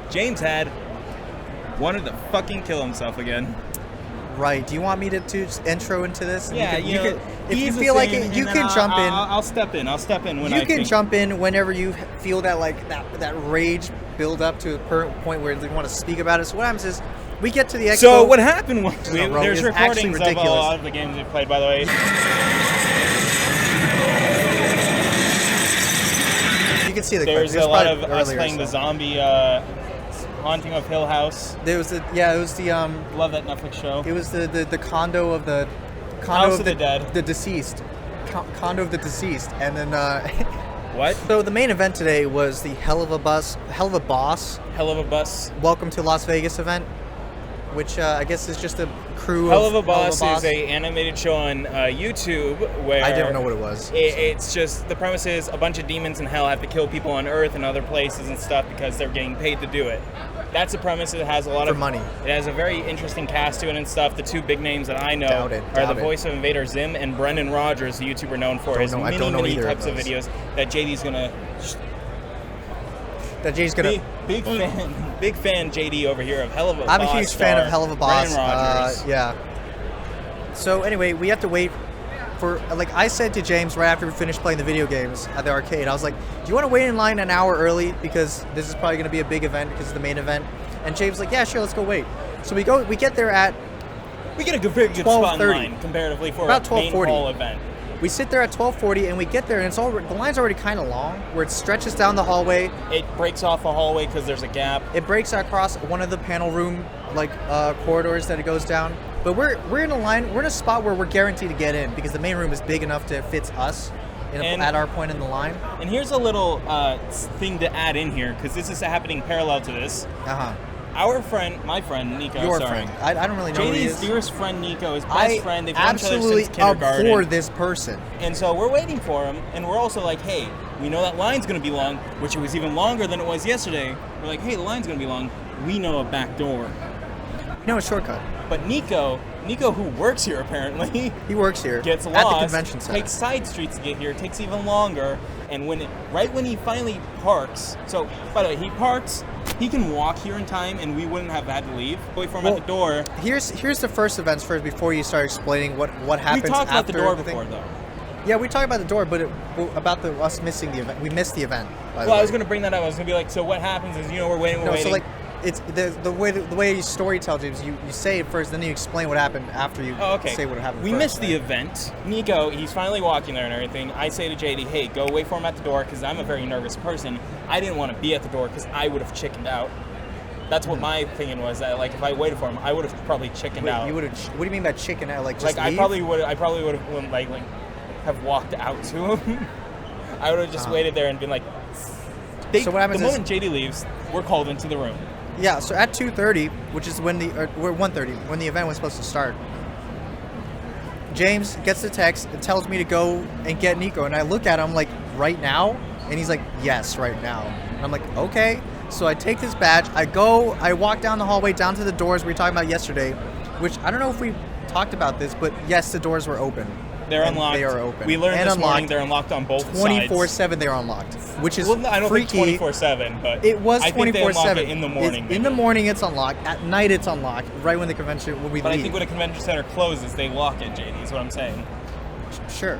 Speaker 2: James wanted to fucking kill himself again.
Speaker 1: Right. Do you want me to just intro into this?
Speaker 2: Yeah,
Speaker 1: you
Speaker 2: know,
Speaker 1: can, if you
Speaker 2: ease
Speaker 1: feel
Speaker 2: us
Speaker 1: like
Speaker 2: in,
Speaker 1: it, you
Speaker 2: and
Speaker 1: can
Speaker 2: then
Speaker 1: jump in.
Speaker 2: I'll step in. I'll step in when
Speaker 1: You
Speaker 2: I
Speaker 1: can
Speaker 2: think.
Speaker 1: jump in whenever you feel that like that rage build up to a point where you want to speak about it. So what happens is we get to the Expo.
Speaker 2: So what happened was
Speaker 1: Bro,
Speaker 2: there's
Speaker 1: it's actually
Speaker 2: recordings of a
Speaker 1: ridiculous.
Speaker 2: lot of the games we've played, by the way.
Speaker 1: You can see the
Speaker 2: There's
Speaker 1: clip.
Speaker 2: a lot of
Speaker 1: probably
Speaker 2: us
Speaker 1: earlier,
Speaker 2: playing the
Speaker 1: so.
Speaker 2: zombie Haunting of Hill House.
Speaker 1: There was it was the
Speaker 2: Love that Netflix show.
Speaker 1: it was the condo of the
Speaker 2: House of the Dead.
Speaker 1: the deceased, condo of the deceased, and then
Speaker 2: What?
Speaker 1: so the main event today was the Hell of a Boss
Speaker 2: Hell of a Bus.
Speaker 1: Welcome to Las Vegas event, which I guess is just a crew
Speaker 2: Hell
Speaker 1: of
Speaker 2: of a Boss is a animated show on YouTube where
Speaker 1: I don't know what it was.
Speaker 2: It's just the premise is a bunch of demons in hell have to kill people on Earth and other places and stuff because they're getting paid to do it. That's the premise. It has a lot
Speaker 1: For
Speaker 2: of
Speaker 1: money.
Speaker 2: It has a very interesting cast to it and stuff. The two big names that I know are
Speaker 1: Doubt
Speaker 2: the
Speaker 1: it.
Speaker 2: voice of Invader Zim and Brendan Rogers, the YouTuber known for his
Speaker 1: I don't know
Speaker 2: many
Speaker 1: either of
Speaker 2: types of
Speaker 1: those.
Speaker 2: videos that JD's gonna.
Speaker 1: That Jay's gonna.
Speaker 2: Big fan JD over here of Hell of a Boss.
Speaker 1: I'm a huge fan of Hell of a Boss.
Speaker 2: Brendan Rogers.
Speaker 1: Yeah. So anyway, we have to wait for, like I said to James right after we finished playing the video games at the arcade, I was like, do you want to wait in line an hour early because this is probably going to be a big event because it's the main event? And James was like, yeah, sure, let's go wait. So we get there at,
Speaker 2: We get a very good spot in
Speaker 1: 12:30.
Speaker 2: line comparatively for
Speaker 1: About
Speaker 2: a main
Speaker 1: 12:40.
Speaker 2: hall event.
Speaker 1: we sit there at 12:40 and we get there and it's the line's already kind of long where it stretches down the hallway.
Speaker 2: It breaks off a hallway because there's a gap.
Speaker 1: It breaks across one of the panel room corridors that it goes down. But we're in a line. We're in a spot where we're guaranteed to get in because the main room is big enough to fit us at our point in the line.
Speaker 2: And here's a little thing to add in here because this is happening parallel to this. My friend Nico.
Speaker 1: Your
Speaker 2: sorry.
Speaker 1: friend. I don't really know who he
Speaker 2: JD's
Speaker 1: is.
Speaker 2: dearest friend Nico, his best friend. They've known each other
Speaker 1: absolutely
Speaker 2: since kindergarten.
Speaker 1: abhor this person.
Speaker 2: And so we're waiting for him, and we're also like, hey, we know that line's going to be long, which it was even longer than it was yesterday. We're like, hey, the line's going to be long. We know a back door.
Speaker 1: No, a shortcut.
Speaker 2: But Nico, who works here apparently,
Speaker 1: He works here
Speaker 2: gets
Speaker 1: at
Speaker 2: lost,
Speaker 1: the convention center.
Speaker 2: takes side streets to get here, takes even longer, and right when he finally parks, so by the way, he parks, he can walk here in time and we wouldn't have had to leave. Wait for him at the door.
Speaker 1: Here's the first events first before you start explaining what happens
Speaker 2: We talked about
Speaker 1: after
Speaker 2: the door
Speaker 1: thing.
Speaker 2: before though.
Speaker 1: Yeah, we talked about the door, but about us missing the event. We missed the event. By the
Speaker 2: Well,
Speaker 1: way.
Speaker 2: I was going to bring that up. I was going to be like, so what happens is, we're waiting,
Speaker 1: No, so like it's the way you story tell James, you say it first, then you explain what happened after you say what happened.
Speaker 2: We
Speaker 1: first,
Speaker 2: missed the
Speaker 1: right?
Speaker 2: event. Nico, he's finally walking there and everything. I say to JD, hey, go wait for him at the door because I'm a very nervous person. I didn't want to be at the door because I would have chickened out. That's what my opinion was. That like if I waited for him, I would have probably chickened out.
Speaker 1: You would have. What do you mean by chicken out? Like just
Speaker 2: I
Speaker 1: leave?
Speaker 2: probably would have like have walked out to him. I would have just waited there and been like.
Speaker 1: So what happens
Speaker 2: the moment JD leaves, we're called into the room.
Speaker 1: Yeah, so at 2:30, which is when we're 1:30 when the event was supposed to start. James gets the text. It tells me to go and get Nico, and I look at him like, right now, and he's like, yes, right now. And I'm like, okay. So I take this badge. I walk down the hallway down to the doors we were talking about yesterday, which I don't know if we talked about this, but yes, the doors were open.
Speaker 2: They're
Speaker 1: And
Speaker 2: unlocked.
Speaker 1: They are open.
Speaker 2: We learned
Speaker 1: and
Speaker 2: this
Speaker 1: unlocked.
Speaker 2: morning they're unlocked on both
Speaker 1: 24/7 they're unlocked, which is
Speaker 2: I don't
Speaker 1: freaky.
Speaker 2: think 24/7, but
Speaker 1: It was
Speaker 2: I think they
Speaker 1: 24/7
Speaker 2: unlock it in the morning.
Speaker 1: In the morning, it's unlocked. At night, it's unlocked. Right when the convention when we
Speaker 2: But
Speaker 1: leave.
Speaker 2: I think when a convention center closes, they lock it. JD is what I'm saying.
Speaker 1: Sure.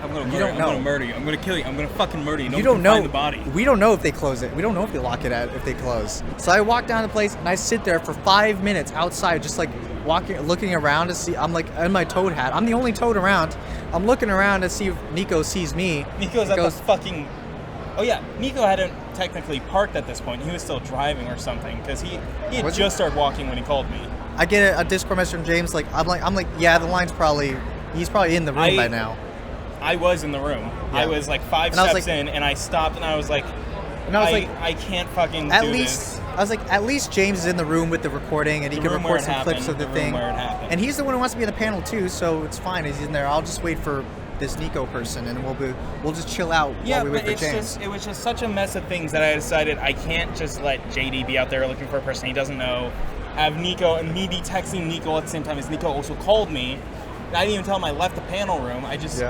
Speaker 2: I'm gonna
Speaker 1: You don't know.
Speaker 2: I'm gonna murder you. I'm gonna kill you. I'm gonna fucking murder you. No
Speaker 1: You
Speaker 2: one
Speaker 1: don't
Speaker 2: can
Speaker 1: know.
Speaker 2: find the body.
Speaker 1: We don't know if they close it. We don't know if they lock it if they close. So I walk down the place and I sit there for 5 minutes outside, just like looking around to see. I'm like in my toad hat. I'm the only toad around. I'm looking around to see if Nico sees me.
Speaker 2: Nico's at the fucking. Oh yeah, Nico hadn't technically parked at this point. He was still driving or something because he had
Speaker 1: Was
Speaker 2: just started walking when he called me.
Speaker 1: I get a Discord message from James. I'm like, yeah, the line's he's probably in the room by now.
Speaker 2: I was in the room.
Speaker 1: Yeah.
Speaker 2: I was like 5
Speaker 1: And I was
Speaker 2: steps
Speaker 1: like-
Speaker 2: in, and I stopped, and I was like, I can't fucking
Speaker 1: at
Speaker 2: do
Speaker 1: least
Speaker 2: this.
Speaker 1: I was like, at least James is in the room with the recording, and he
Speaker 2: The
Speaker 1: can
Speaker 2: room where
Speaker 1: record
Speaker 2: it
Speaker 1: some clips
Speaker 2: happened,
Speaker 1: of the
Speaker 2: the room
Speaker 1: thing.
Speaker 2: where it happened.
Speaker 1: And he's the one who wants to be in the panel too, so it's fine. He's in there. I'll just wait for this Nico person, and we'll just chill out
Speaker 2: Yeah,
Speaker 1: while we wait
Speaker 2: but
Speaker 1: for James.
Speaker 2: it was just such a mess of things that I decided I can't just let JD be out there looking for a person he doesn't know, have Nico and me be texting Nico at the same time as Nico also called me. I didn't even tell him I left the panel room. I just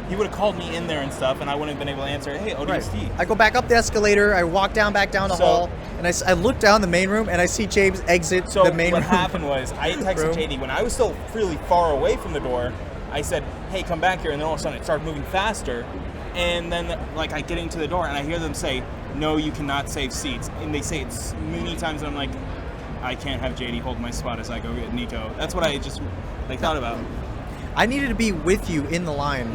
Speaker 2: he would have called me in there and stuff, and I wouldn't have been able to answer. Hey, ODST.
Speaker 1: I go back up the escalator. I walk back down the hall, and I look down the main room, and I see James exit the main room.
Speaker 2: So what happened was, I texted JD when I was still really far away from the door. I said, "Hey, come back here," and then all of a sudden it started moving faster, and then like I get into the door, and I hear them say, "No, you cannot save seats," and they say it many times, and I'm like, I can't have JD hold my spot as I go get Nico. That's what I just thought about.
Speaker 1: I needed to be with you in the line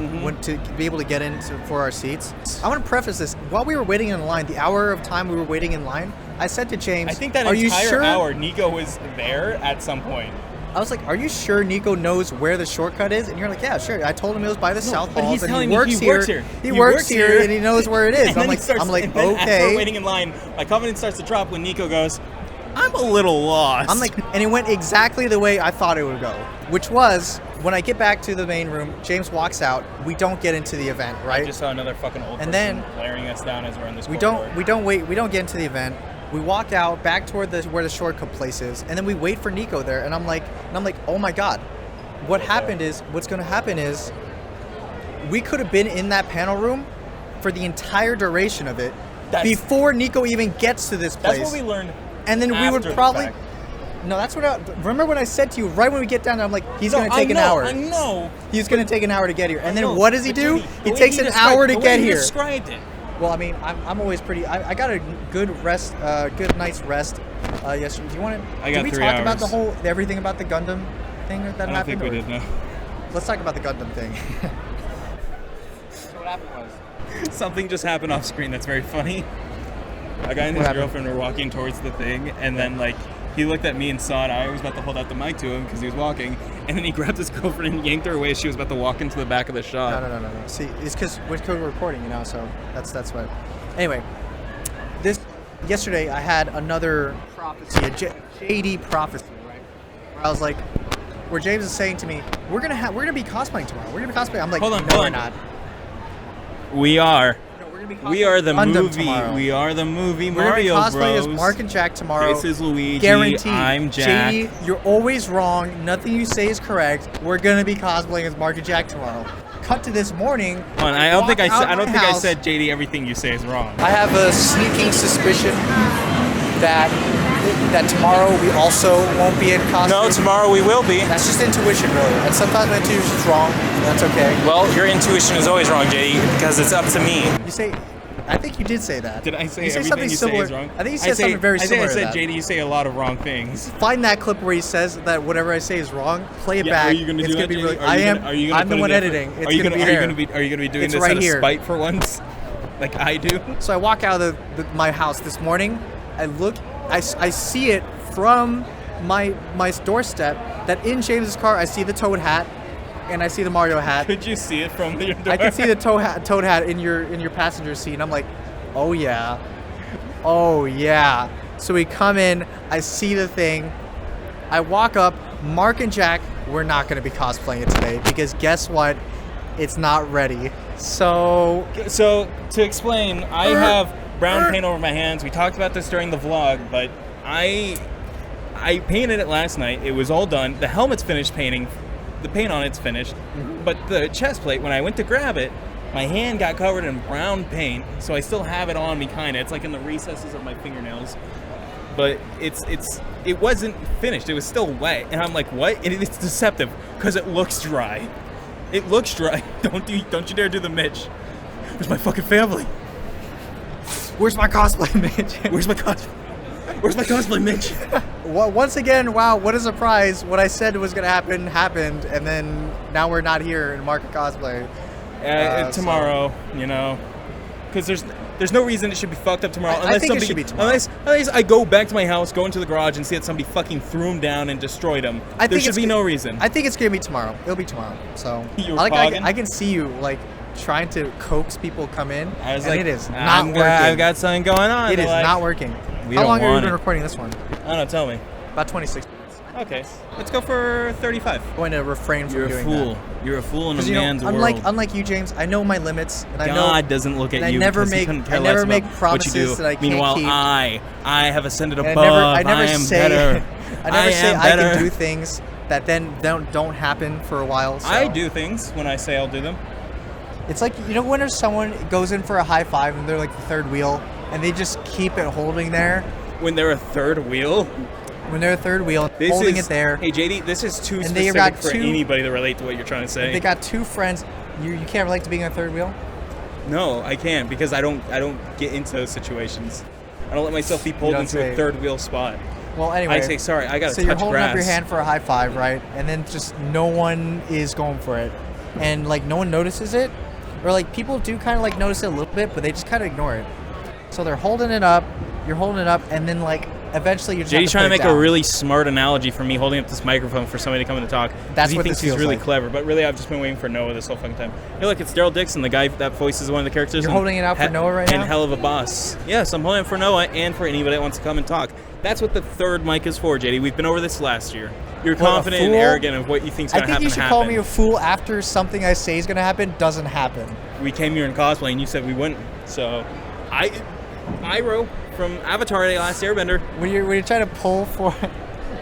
Speaker 1: to be able to get in for our seats. I want to preface this. While we were waiting in line, the hour of time we were waiting in line, I said to James,
Speaker 2: I think that
Speaker 1: are you
Speaker 2: entire
Speaker 1: sure?
Speaker 2: hour, Nico was there at some point.
Speaker 1: I was like, are you sure Nico knows where the shortcut is? And you're like, yeah, sure. I told him it was by the South Hall.
Speaker 2: But he's telling
Speaker 1: he
Speaker 2: me
Speaker 1: works here. He works here and he knows where it is.
Speaker 2: And
Speaker 1: I'm like,
Speaker 2: and then as we're waiting in line, my confidence starts to drop when Nico goes, I'm a little lost.
Speaker 1: I'm like, and it went exactly the way I thought it would go, which was when I get back to the main room, James walks out. We don't get into the event, right?
Speaker 2: I just saw another fucking old person glaring us down as we're in this corridor.
Speaker 1: We don't get into the event. We walk out back toward where the shortcut place is, and then we wait for Nico there. And I'm like, oh my god, what's going to happen is, we could have been in that panel room for the entire duration of it before Nico even gets to this place.
Speaker 2: That's what we learned.
Speaker 1: And then we would probably. No, that's what remember when I said to you right when we get down there, I'm like, he's going to take an hour.
Speaker 2: I know.
Speaker 1: He's going to take an hour to get here. And then what does he do? He takes an hour to get here.
Speaker 2: Described it.
Speaker 1: Well, I mean, I'm always pretty. I got a good rest, good night's rest yesterday. Do you want to?
Speaker 2: I got 3 hours.
Speaker 1: Did we talk about everything about the Gundam thing that happened?
Speaker 2: I don't think we did. No.
Speaker 1: Let's talk about the Gundam thing.
Speaker 5: So what happened was
Speaker 2: something just happened off screen that's very funny. A guy and his girlfriend were walking towards the thing, and then like he looked at me and saw it. I was about to hold out the mic to him because he was walking, and then he grabbed his girlfriend and yanked her away as she was about to walk into the back of the shot.
Speaker 1: No. See, it's because we're recording, so that's what. Anyway, yesterday I had another prophecy, a JD prophecy, right? Where I was like, where James is saying to me, we're gonna be cosplaying tomorrow. We're gonna be cosplaying. I'm like,
Speaker 2: hold on,
Speaker 1: we're not.
Speaker 2: We are. We are the
Speaker 1: Gundam
Speaker 2: movie.
Speaker 1: Tomorrow.
Speaker 2: We are the movie
Speaker 1: We're
Speaker 2: Mario
Speaker 1: gonna be cosplaying
Speaker 2: Bros.
Speaker 1: as Mark and Jack tomorrow.
Speaker 2: This is Luigi.
Speaker 1: Guaranteed.
Speaker 2: I'm Jack.
Speaker 1: JD, you're always wrong. Nothing you say is correct. We're gonna be cosplaying as Mark and Jack tomorrow. Cut to this morning.
Speaker 2: I don't think I said JD. Everything you say is wrong.
Speaker 1: I have a sneaking suspicion that tomorrow we also won't be in costume.
Speaker 2: No, tomorrow we will be.
Speaker 1: That's just intuition, really. And sometimes my intuition's wrong. And that's okay.
Speaker 2: Well, your intuition is always wrong, JD, because it's up to me.
Speaker 1: You say. I think you did say that.
Speaker 2: Did I say
Speaker 1: you
Speaker 2: everything you
Speaker 1: similar.
Speaker 2: say is wrong?
Speaker 1: I think you said something very similar.
Speaker 2: I think I said, JD, you say a lot of wrong things.
Speaker 1: Find that clip where he says that whatever I say is wrong. Play it back.
Speaker 2: Are you going to do that,
Speaker 1: really,
Speaker 2: JD?
Speaker 1: I'm the one editing. It's going to be there.
Speaker 2: Are you going to be doing
Speaker 1: it's
Speaker 2: this
Speaker 1: right
Speaker 2: out of
Speaker 1: here.
Speaker 2: spite for once? Like I do?
Speaker 1: So I walk out of my house this morning. I see it from my doorstep that in James's car I see the Toad hat and I see the Mario hat.
Speaker 2: Could you see it from your door?
Speaker 1: I can see the Toad hat in your passenger seat, and I'm like, oh yeah. So we come in, I see the thing, I walk up. Mark and Jack, we're not going to be cosplaying it today because guess what? It's not ready. So
Speaker 2: to explain, I have brown paint over my hands. We talked about this during the vlog, but I painted it last night. It was all done. The helmet's finished painting. The paint on it's finished. But the chest plate, when I went to grab it, my hand got covered in brown paint, so I still have it on me, kind of. It's like in the recesses of my fingernails. But it wasn't finished. It was still wet, and I'm like, what? And it's deceptive because it looks dry. It looks dry. Don't you dare do the Mitch. Where's my fucking family?
Speaker 1: Where's my cosplay, Mitch?
Speaker 2: Where's my cosplay, Mitch?
Speaker 1: Well, once again, wow, what a surprise. What I said was going to happen happened, and then now we're not here in Market Cosplay.
Speaker 2: Tomorrow, because there's no reason it should be fucked up tomorrow.
Speaker 1: I think it should be tomorrow.
Speaker 2: Unless I go back to my house, go into the garage, and see that somebody fucking threw them down and destroyed them. There should be no reason.
Speaker 1: I think it's going to be tomorrow. It'll be tomorrow. So
Speaker 2: I
Speaker 1: can see you, like, trying to coax people come in, and
Speaker 2: like,
Speaker 1: it is not working.
Speaker 2: I've got something going on.
Speaker 1: It is not working. How long have you been recording this one?
Speaker 2: I don't know, tell me.
Speaker 1: About 26 minutes.
Speaker 2: Okay, let's go for 35.
Speaker 1: I'm going to refrain from doing that.
Speaker 2: You're a fool in a man's world.
Speaker 1: Unlike you, James, I know my limits, and
Speaker 2: God doesn't look at you.
Speaker 1: I never make promises that I can't keep.
Speaker 2: Meanwhile, I have ascended above.
Speaker 1: I never say
Speaker 2: better.
Speaker 1: I can do things that then don't happen for a while. So.
Speaker 2: I do things when I say I'll do them.
Speaker 1: It's like, you know, when someone goes in for a high five and they're like the third wheel, and they just keep it holding there.
Speaker 2: When they're a third wheel?
Speaker 1: When they're a third wheel, holding it there.
Speaker 2: Hey, JD, this is too
Speaker 1: And
Speaker 2: specific for anybody to relate to what you're trying to say.
Speaker 1: They got two friends. You can't relate to being a third wheel?
Speaker 2: No, I can't, because I don't get into those situations. I don't let myself be pulled into a third wheel spot.
Speaker 1: Well, anyway.
Speaker 2: I say, sorry, I got to touch grass.
Speaker 1: So you're holding up your hand for a high five, right? And then just no one is going for it. And, like, no one notices it. Or, like, people do kind of, like, notice it a little bit, but they just kind of ignore it. So they're holding it up, you're holding it up, and then, like, eventually you're just
Speaker 2: JD's trying to make a really smart analogy for me holding up this microphone for somebody to come in and talk.
Speaker 1: That's
Speaker 2: what
Speaker 1: what
Speaker 2: he thinks
Speaker 1: this
Speaker 2: he's really
Speaker 1: like.
Speaker 2: clever, but really I've just been waiting for Noah this whole fucking time. Hey, look, it's Daryl Dixon, the guy that voices one of the characters.
Speaker 1: You're holding it out for Noah right now?
Speaker 2: And Hell of a Boss. Yes, I'm holding it for Noah and for anybody that wants to come and talk. That's what the third mic is for, JD. We've been over this last year. You're confident and arrogant of what you think's going to happen.
Speaker 1: I think you should call me a fool after something I say is going to happen doesn't happen.
Speaker 2: We came here in cosplay and you said we wouldn't. So, Iroh from Avatar: The Last Airbender.
Speaker 1: When you're trying to pull for...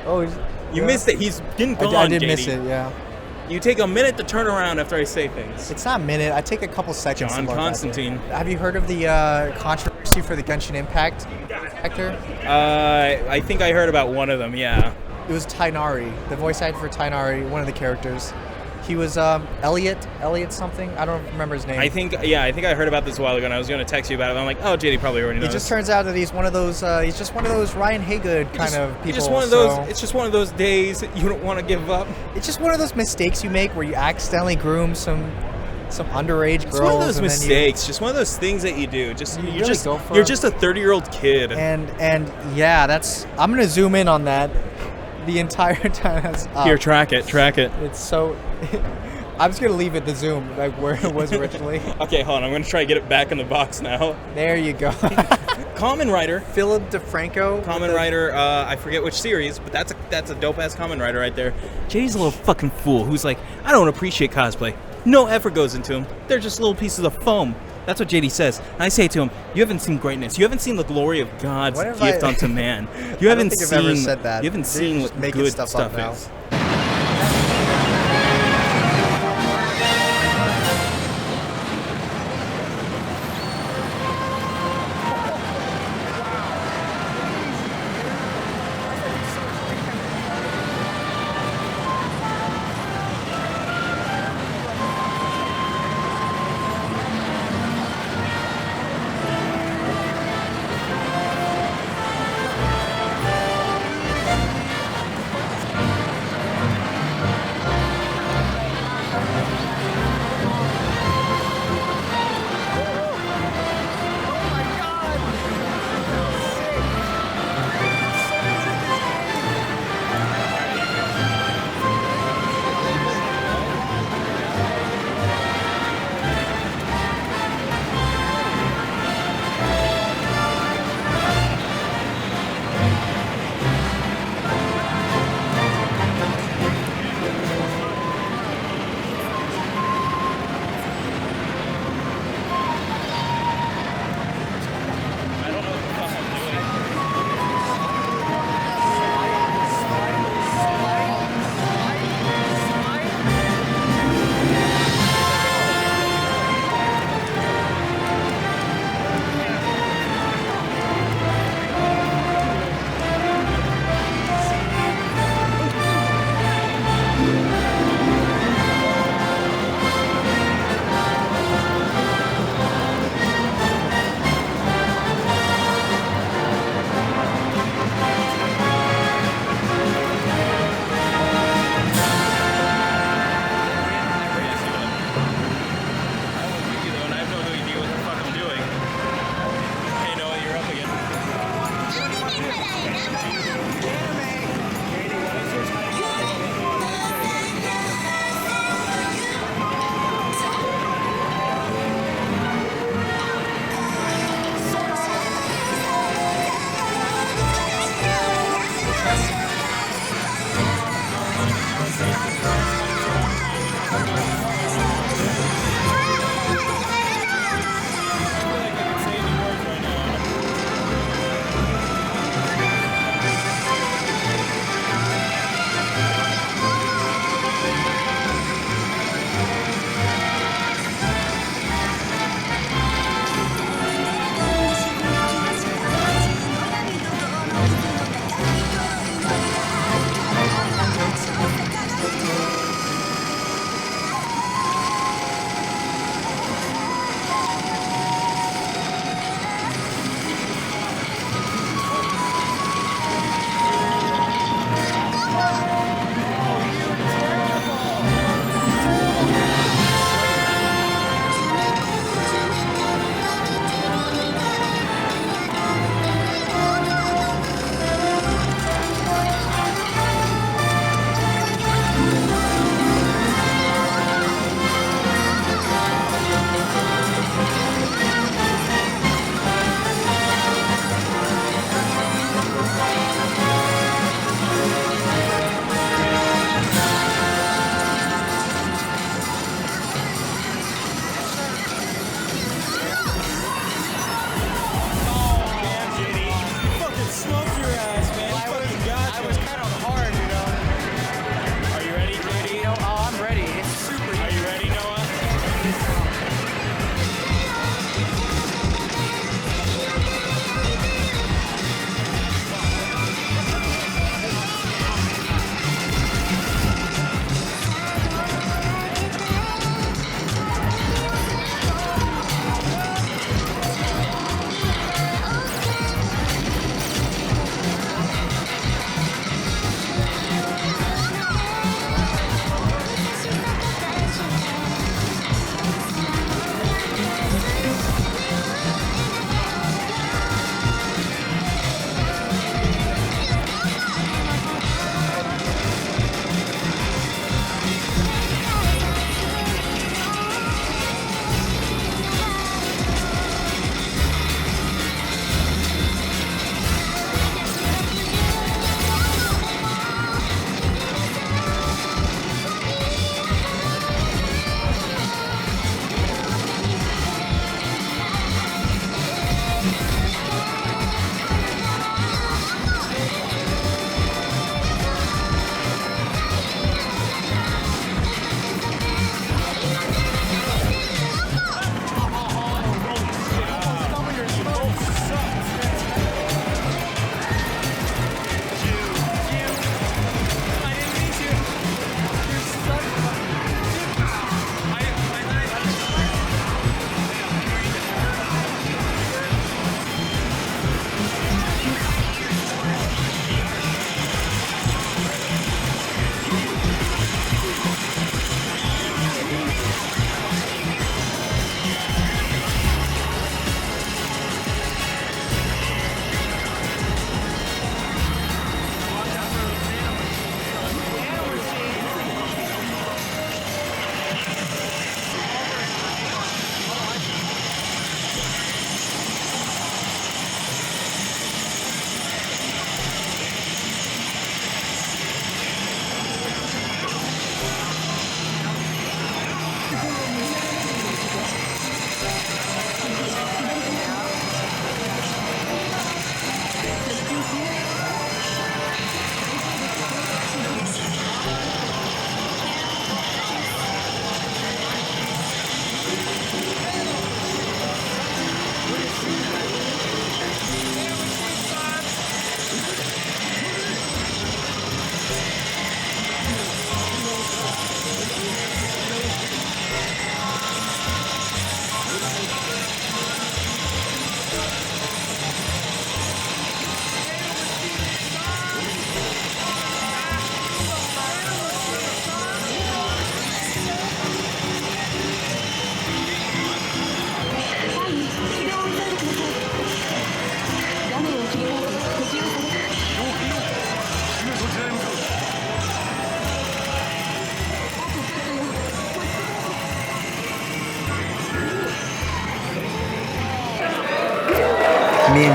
Speaker 1: Oh,
Speaker 2: you missed it. He's getting gone,
Speaker 1: I did
Speaker 2: JD.
Speaker 1: miss it, yeah.
Speaker 2: You take a minute to turn around after I say things.
Speaker 1: It's not a minute. I take a couple seconds.
Speaker 2: John
Speaker 1: to
Speaker 2: Constantine.
Speaker 1: Have you heard of the controversy for the Genshin Impact actor?
Speaker 2: I think I heard about one of them, yeah.
Speaker 1: It was Tainari, the voice actor for Tainari, one of the characters. He was Elliot something. I don't remember his name.
Speaker 2: I think I heard about this a while ago, and I was going to text you about it. I'm like, oh, JD probably already knows.
Speaker 1: It just turns out that he's one of those. He's just one of those Ryan Haygood kind of people.
Speaker 2: Just one of those. It's just one of those days that you don't want to give up.
Speaker 1: It's just one of those mistakes you make where you accidentally groom some underage girls.
Speaker 2: It's one of those mistakes. Just one of those things that you do. You're just a 30-year-old kid.
Speaker 1: And yeah, that's. I'm gonna zoom in on that. The entire time.
Speaker 2: Here, track it.
Speaker 1: It's so. I'm just gonna leave it the zoom like where it was originally.
Speaker 2: Okay, hold on. I'm gonna try to get it back in the box now.
Speaker 1: There you go.
Speaker 2: Kamen Rider.
Speaker 1: Philip DeFranco.
Speaker 2: Kamen Rider. I forget which series, but that's a dope ass Kamen Rider right there. JD's a little fucking fool who's like, I don't appreciate cosplay. No effort goes into them. They're just little pieces of foam. That's what JD says. And I say to him, you haven't seen greatness. You haven't seen the glory of God's gift unto man. You haven't seen.
Speaker 1: I've ever said that.
Speaker 2: You haven't seen what good stuff is.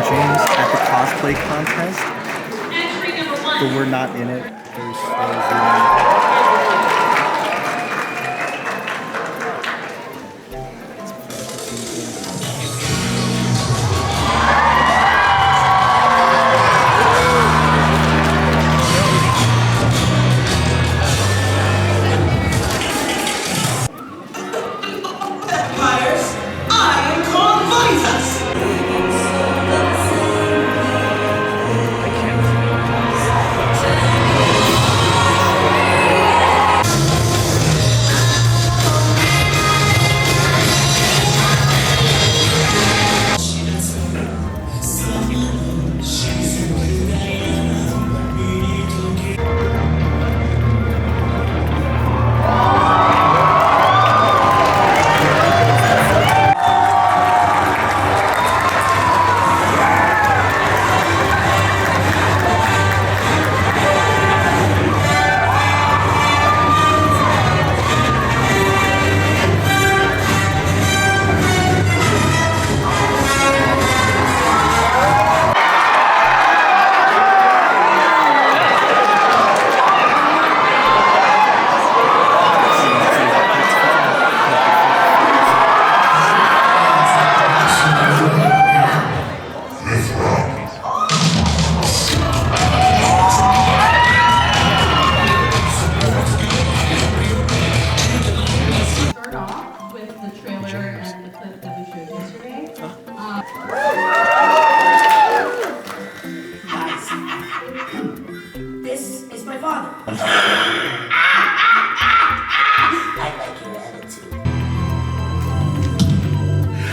Speaker 1: James at the cosplay contest, but we're not in it. There's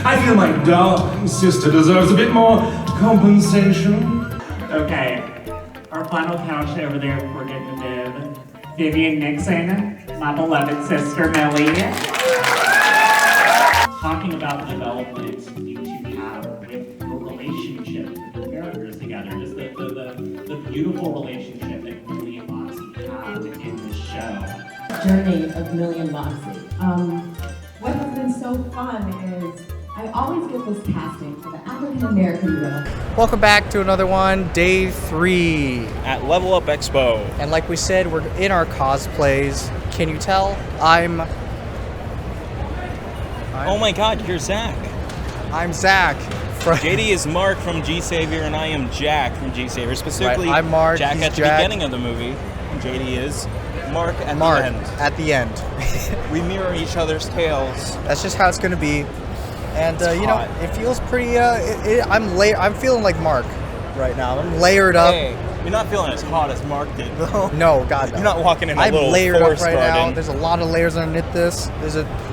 Speaker 7: I feel my darling sister deserves a bit more compensation.
Speaker 8: Okay, our final couch over there before getting to bed. Vivian Nixon, my beloved sister Millie. Talking about the development you two have with your relationship with your characters together, just the beautiful relationship that Millie and Moxie have in the show.
Speaker 9: Journey of Millie and Moxie. What has been so fun is I always get this casting for the African American role.
Speaker 1: Welcome back to another one, day 3
Speaker 2: at Level Up Expo.
Speaker 1: And like we said, we're in our cosplays. Can you tell?
Speaker 2: Oh my God, you're Zach.
Speaker 1: I'm Zach.
Speaker 2: JD is Mark from G-Saviour, and I am Jack from G-Saviour. Specifically,
Speaker 1: right, I'm Mark.
Speaker 2: Jack
Speaker 1: he's
Speaker 2: at the
Speaker 1: Jack.
Speaker 2: beginning of the movie. JD is Mark at the end.
Speaker 1: At the end.
Speaker 2: We mirror each other's tales.
Speaker 1: That's just how it's gonna be. And you know, it feels pretty. I'm feeling like Mark right now. I'm layered up.
Speaker 2: Hey, you're not feeling as hot as Mark did, though.
Speaker 1: No, God, no.
Speaker 2: You're not walking in a
Speaker 1: I'm
Speaker 2: little
Speaker 1: layered up
Speaker 2: forest
Speaker 1: right
Speaker 2: garden.
Speaker 1: now. There's a lot of layers underneath this.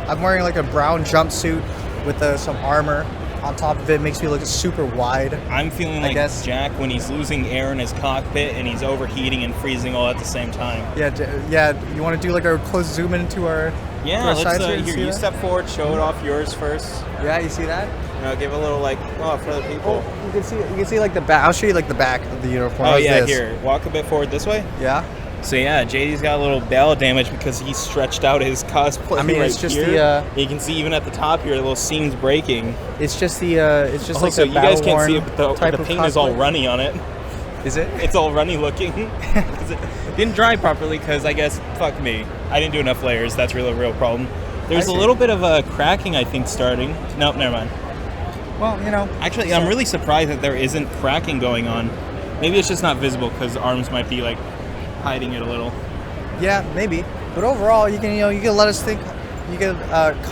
Speaker 1: I'm wearing like a brown jumpsuit with some armor on top of it. Makes me look super wide.
Speaker 2: I'm feeling like Jack when he's losing air in his cockpit and he's overheating and freezing all at the same time.
Speaker 1: Yeah. You want to do like a close zoom into our?
Speaker 2: Yeah, let's here. You step forward, show it off yours first.
Speaker 1: Yeah, you see that?
Speaker 2: You know, give a little for the people.
Speaker 1: Oh, you can see like the back. I'll show you like the back of the uniform.
Speaker 2: Oh yeah, here. Walk a bit forward this way.
Speaker 1: Yeah.
Speaker 2: So yeah, JD's got a little bell damage because he stretched out his cosplay.
Speaker 1: I mean,
Speaker 2: right
Speaker 1: it's just
Speaker 2: here. You can see even at the top here, the little seams breaking.
Speaker 1: It's just it's just like
Speaker 2: so
Speaker 1: the
Speaker 2: you guys can't see it, but
Speaker 1: the
Speaker 2: the paint is all runny on it.
Speaker 1: Is it?
Speaker 2: It's all runny looking. It didn't dry properly because I guess fuck me, I didn't do enough layers. That's really a real problem. There's a little bit of a cracking, I think, starting. Nope, never mind.
Speaker 1: Well, you know.
Speaker 2: Actually, I'm really surprised that there isn't cracking going on. Maybe it's just not visible because arms might be like hiding it a little.
Speaker 1: Yeah, maybe. But overall, you can let us think. You can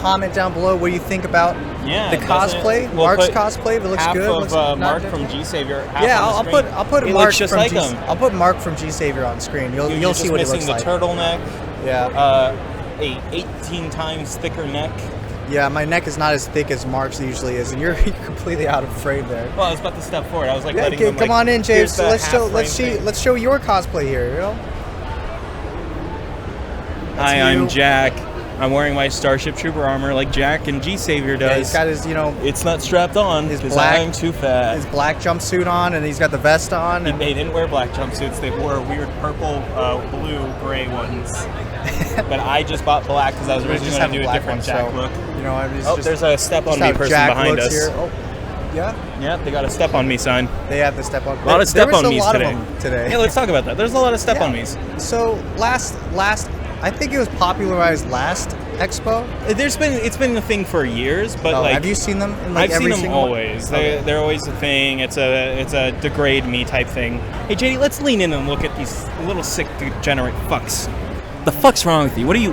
Speaker 1: comment down below what you think about the cosplay, Mark's cosplay. If it looks good.
Speaker 2: Half of Mark from G-Saviour.
Speaker 1: Yeah, I'll put Mark
Speaker 2: just
Speaker 1: from
Speaker 2: like him.
Speaker 1: I'll put Mark from G-Saviour on screen. You'll see what he looks like.
Speaker 2: Missing the turtleneck.
Speaker 1: Yeah.
Speaker 2: A 18 times thicker neck.
Speaker 1: Yeah, my neck is not as thick as Mark's usually is, and you're completely out of frame there.
Speaker 2: Well, I was about to step forward. I was like, letting them,
Speaker 1: come on in, James. Let's show your cosplay here. You know.
Speaker 2: Hi, I'm Jack. I'm wearing my Starship Trooper armor like Jack and G-Saviour does.
Speaker 1: Yeah, he's got his,
Speaker 2: It's not strapped on because I'm too fat.
Speaker 1: His black jumpsuit on, and he's got the vest on. And
Speaker 2: they didn't wear black jumpsuits. They wore weird purple, blue, gray ones. But I just bought black because I was originally going to do a different Jack look.
Speaker 1: You know,
Speaker 2: there's a step on me person behind us.
Speaker 1: Here. Oh. Yeah.
Speaker 2: Yeah, they got a step on me sign.
Speaker 1: They have the step on.
Speaker 2: A lot of step on me's
Speaker 1: There was a lot
Speaker 2: today.
Speaker 1: of them today.
Speaker 2: Yeah, let's talk about that. There's a lot of step on me's.
Speaker 1: So last, I think it was popularized last Expo.
Speaker 2: It's been a thing for years, but
Speaker 1: Oh,
Speaker 2: like,
Speaker 1: have you seen them? In like
Speaker 2: I've
Speaker 1: every
Speaker 2: seen them
Speaker 1: single one?
Speaker 2: always.
Speaker 1: Okay.
Speaker 2: They're always a thing. It's a degrade me type thing. Hey JD, let's lean in and look at these little sick degenerate fucks. The fuck's wrong with you? What
Speaker 1: You're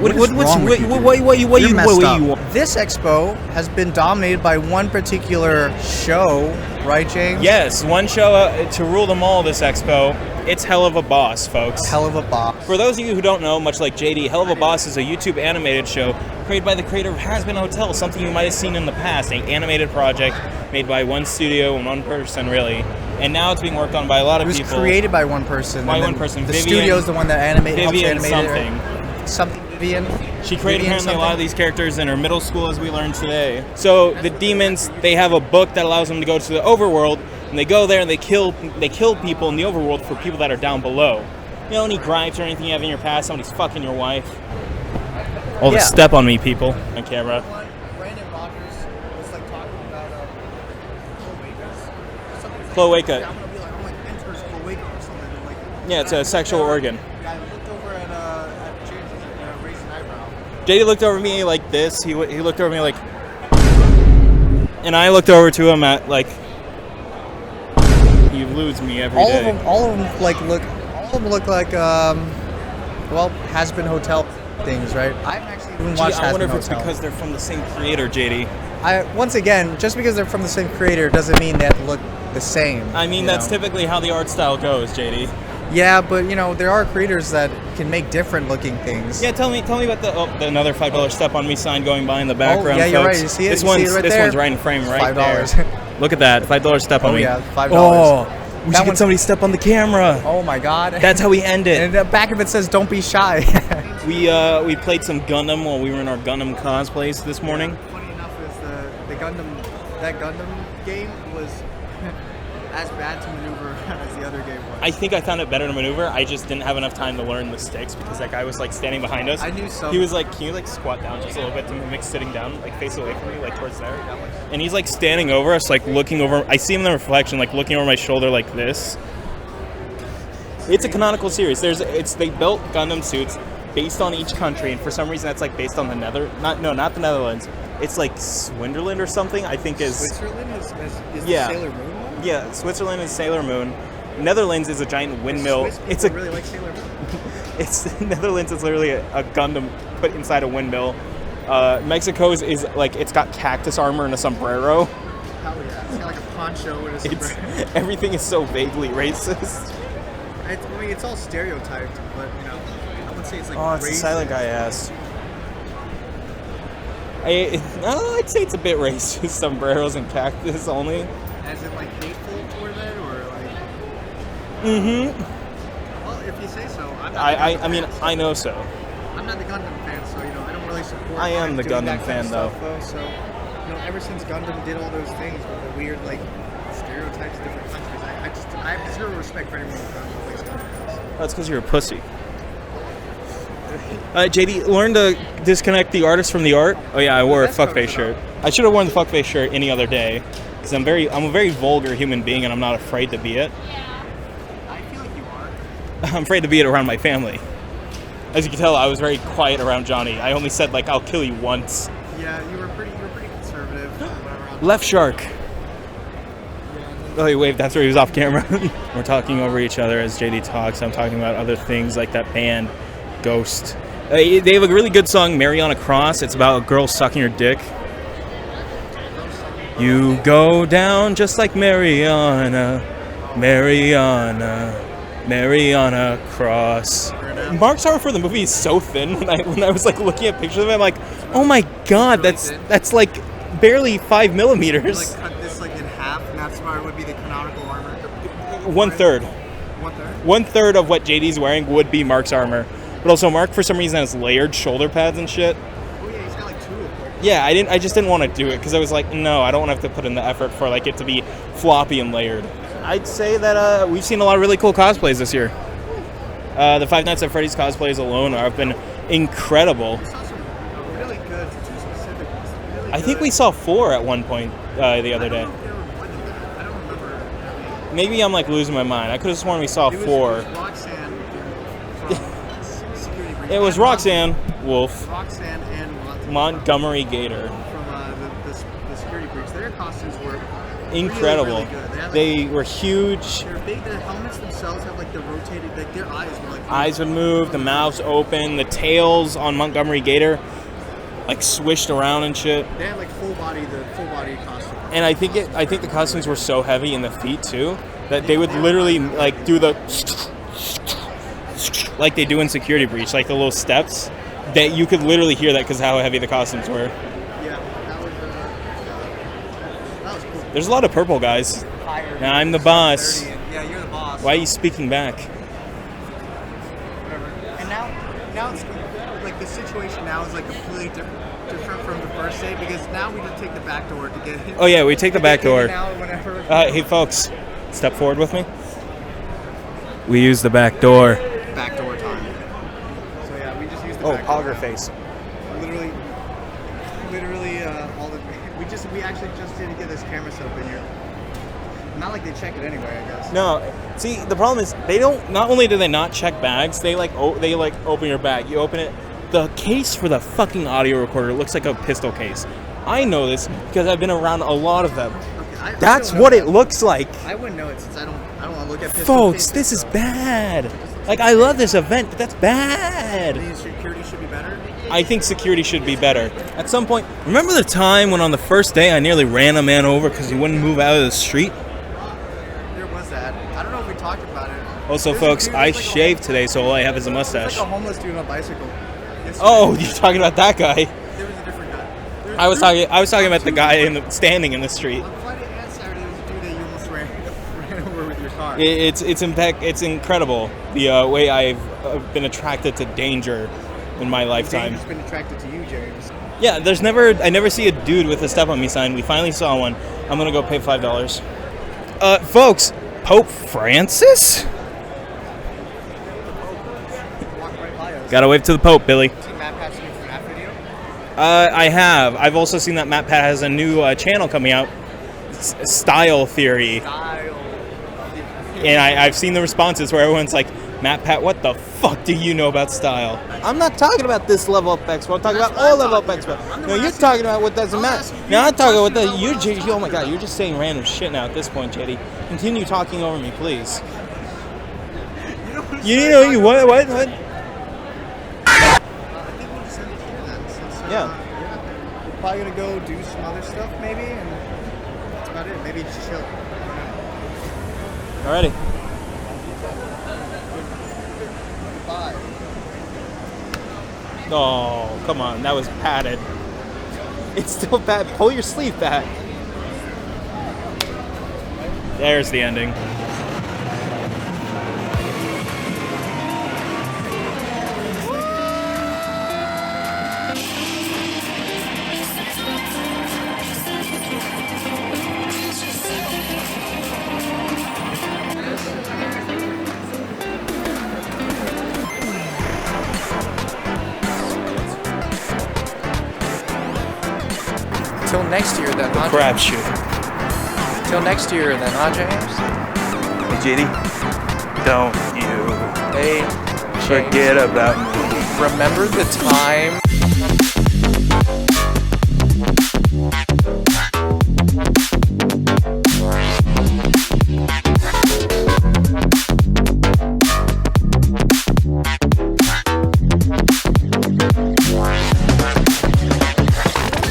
Speaker 1: messed up. This Expo has been dominated by one particular show, right, James?
Speaker 2: Yes, one show to rule them all. This Expo. It's Hell of a Boss, folks.
Speaker 1: Hell of a Boss.
Speaker 2: For those of you who don't know, much like JD, Hell of a Boss is a YouTube animated show created by the creator of Has Been Hotel, something you might have seen in the past, an animated project made by one studio and one person, really. And now it's being worked on by a lot of people.
Speaker 1: It was created by one person.
Speaker 2: By
Speaker 1: and
Speaker 2: one
Speaker 1: then
Speaker 2: person.
Speaker 1: The
Speaker 2: Vivian,
Speaker 1: studio's the one that helps
Speaker 2: Vivian
Speaker 1: animate
Speaker 2: something.
Speaker 1: it. Something Vivian.
Speaker 2: She created
Speaker 1: Vivian
Speaker 2: apparently a lot of
Speaker 1: something?
Speaker 2: these characters in her middle school, as we learned today. So the demons, they have a book that allows them to go to the overworld, and they go there and they kill people in the overworld for people that are down below. You know, any gripes or anything you have in your past, somebody's fucking your wife. All the step on me people on camera.
Speaker 1: Brandon Rogers was like talking about
Speaker 2: Cloaca.
Speaker 1: I'm gonna be like, enters cloaca or something. Like,
Speaker 2: Yeah, it's a sexual organ.
Speaker 1: I looked over at James and raised an eyebrow.
Speaker 2: JD looked over at me like this. He looked over at me like, and I looked over to him at like, he lose me every day.
Speaker 1: All of them look like Has Been Hotel things, right? I haven't actually even watched
Speaker 2: I
Speaker 1: Has
Speaker 2: wonder
Speaker 1: Been
Speaker 2: if it's
Speaker 1: Hotel.
Speaker 2: because they're from the same creator, JD.
Speaker 1: Once again, just because they're from the same creator doesn't mean they have to look the same.
Speaker 2: I mean, that's typically how the art style goes, JD.
Speaker 1: Yeah, but you know there are creators that can make different looking things.
Speaker 2: Yeah, tell me about the another $5 step on me sign going by in the background.
Speaker 1: yeah, you're
Speaker 2: folks.
Speaker 1: right. You see it?
Speaker 2: This
Speaker 1: You see
Speaker 2: one's
Speaker 1: it right
Speaker 2: this
Speaker 1: there?
Speaker 2: one's right in frame, right
Speaker 1: $5.
Speaker 2: there. Look at that, $5 step on me.
Speaker 1: Yeah, $5.
Speaker 2: Oh, we should get somebody step on the camera.
Speaker 1: Oh my God.
Speaker 2: That's how we end it.
Speaker 1: And the back of it says, "Don't be shy."
Speaker 2: We played some Gundam while we were in our Gundam cosplays this morning.
Speaker 1: Funny enough, is that Gundam game was as bad to maneuver as the other game was.
Speaker 2: I think I found it better to maneuver. I just didn't have enough time to learn the sticks because that guy was like standing behind us.
Speaker 1: I knew so.
Speaker 2: He was like, "Can you like squat down just a little bit to mimic sitting down, like face away from me, like towards there?" And he's like standing over us, like looking over. I see him in the reflection, like looking over my shoulder, like this. It's a canonical series. They built Gundam suits based on each country, and for some reason that's like based on the not the Netherlands. It's like Swinderland or something. I think is
Speaker 1: Switzerland is
Speaker 2: yeah.
Speaker 1: the Sailor Moon one?
Speaker 2: Yeah, Switzerland is Sailor Moon. Netherlands is a giant windmill.
Speaker 1: It's really like Sailor Moon.
Speaker 2: It's Netherlands is literally a Gundam put inside a windmill. Mexico's is like it's got cactus armor and a sombrero.
Speaker 1: Hell yeah! It's got like a poncho and a sombrero.
Speaker 2: Everything is so vaguely racist.
Speaker 1: I mean, it's all stereotyped, but you know, I would say it's like.
Speaker 2: Oh, it's the silent guy ass. I'd say it's a bit racist. Sombreros and cactus only.
Speaker 1: As in like hateful toward it, or like.
Speaker 2: Mm-hmm.
Speaker 1: Well, if you say so.
Speaker 2: I mean, I know so.
Speaker 1: I'm not the Gundam fan, so you know I don't really support.
Speaker 2: I am the
Speaker 1: doing
Speaker 2: Gundam
Speaker 1: that
Speaker 2: fan,
Speaker 1: kind of
Speaker 2: though.
Speaker 1: Stuff, so you know, ever since Gundam did all those things with the weird like stereotypes of different countries, I have zero respect for anyone who plays Gundam.
Speaker 2: That's because you're a pussy. JD, learn to disconnect the artist from the art. Oh yeah, I wore a fuckface shirt. I should have worn the fuckface shirt any other day, because I'm a very vulgar human being, and I'm not afraid to be it.
Speaker 1: I feel like you are.
Speaker 2: I'm afraid to be it around my family. As you can tell, I was very quiet around Johnny. I only said like I'll kill you once.
Speaker 1: Yeah, you were pretty conservative.
Speaker 2: Left shark. Oh, he waved. That's where he was off camera. We're talking over each other as JD talks. I'm talking about other things like that band, Ghost. They have a really good song, Mariana Cross. It's about a girl sucking her dick. You go down just like Mariana Cross. Mark's art for the movie is so thin. When I was like looking at pictures of it, I'm like, oh my god, that's like barely 5 millimeters.
Speaker 1: Like cut this like in half, and that's why it would be the canonical armor.
Speaker 2: 1/3.
Speaker 1: 1/3.
Speaker 2: 1/3 of what JD's wearing would be Mark's armor. But also Mark, for some reason, has layered shoulder pads and shit.
Speaker 1: Oh yeah, he's got like 2 of them.
Speaker 2: Yeah, I just didn't want to do it because I was like, no, I don't want to have to put in the effort for like it to be floppy and layered. I'd say that we've seen a lot of really cool cosplays this year. The Five Nights at Freddy's cosplays alone have been incredible.
Speaker 1: We saw some really good, 2 specific ones. Really
Speaker 2: I think we saw 4 at one point the other day. maybe I'm like losing my mind. I could have sworn we saw 4.
Speaker 1: It was Roxanne from Security Breach.
Speaker 2: It was Roxanne Wolf,
Speaker 1: Roxanne and
Speaker 2: Montgomery Gator.
Speaker 1: From the Security Breach. Their costumes were
Speaker 2: Incredible.
Speaker 1: Really, really good.
Speaker 2: They were huge.
Speaker 1: They're big. The helmets themselves have like the rotated, like their eyes were like.
Speaker 2: Eyes would move, the mouths open, the tails on Montgomery Gator like swished around and shit.
Speaker 1: They had like the full body costume.
Speaker 2: And I think the costumes were so heavy in the feet too that they would literally like do the like they do in Security Breach, like the little steps that you could literally hear that because how heavy the costumes were.
Speaker 1: Yeah, that was cool.
Speaker 2: There's a lot of purple guys. And I'm the boss.
Speaker 1: Yeah, you're the boss.
Speaker 2: Why are you speaking back?
Speaker 1: Whatever. And now it's like the situation now is like completely different from the first day because now we just take the back door to get in.
Speaker 2: Oh yeah, we take the back door.
Speaker 1: Hey
Speaker 2: folks, step forward with me. We use the back door.
Speaker 1: Back door time. So yeah, we just use the
Speaker 2: Oh,
Speaker 1: back door.
Speaker 2: Pogger face.
Speaker 1: Literally, all the we actually just didn't get this camera set up in here. Not like they check it anyway, I guess.
Speaker 2: No, see the problem is they don't. Not only do they not check bags, they open your bag. You open it. The case for the fucking audio recorder looks like a pistol case. I know this because I've been around a lot of them.
Speaker 1: Okay,
Speaker 2: That's what it looks like.
Speaker 1: I wouldn't know it since I don't want to look at pistol
Speaker 2: Folks,
Speaker 1: cases,
Speaker 2: this is
Speaker 1: so.
Speaker 2: bad. Like I love this event, but that's bad.
Speaker 1: I mean, security should be better.
Speaker 2: I think security should be better. At some point, remember the time when on the first day I nearly ran a man over because he wouldn't move out of the street?
Speaker 1: There was that. I don't know if we talked about it.
Speaker 2: Also, folks, I shaved today, so all I have is a mustache.
Speaker 1: There's like a homeless dude on a bicycle.
Speaker 2: Oh, you're talking about that guy?
Speaker 1: There was a different guy.
Speaker 2: I was talking about the guy standing in the street.
Speaker 1: On Friday and Saturday, there was a dude that you almost ran over with your car.
Speaker 2: It's incredible the way I've been attracted to danger in my lifetime.
Speaker 1: Danger's been attracted to you, James.
Speaker 2: Yeah, I never see a dude with a step on me sign. We finally saw one. I'm gonna go pay $5. Folks, Pope Francis? Gotta wave to the Pope, Billy. I have. I've also seen that Matt Pat has a new channel coming out, Style Theory. And I've seen the responses where everyone's like, Matt Pat, what the fuck do you know about style? I'm not talking about this level up expo. I'm talking about all level up expo. No, you're talking about what doesn't matter. No, I'm talking about the oh my god, you're just saying random shit now at this point, JD. Continue talking over me, please. What?
Speaker 1: Yeah. We're probably gonna go do some other stuff maybe, and that's about it. Maybe just chill.
Speaker 2: Alrighty.
Speaker 1: Goodbye.
Speaker 2: Oh, come on, that was padded. It's still bad. Pull your sleeve back. There's the ending.
Speaker 1: Till next year then, huh?
Speaker 2: Crapshoot.
Speaker 1: Till next year then, huh, James?
Speaker 2: Hey, JD, don't you
Speaker 1: Hey,
Speaker 2: forget about me.
Speaker 1: remember the time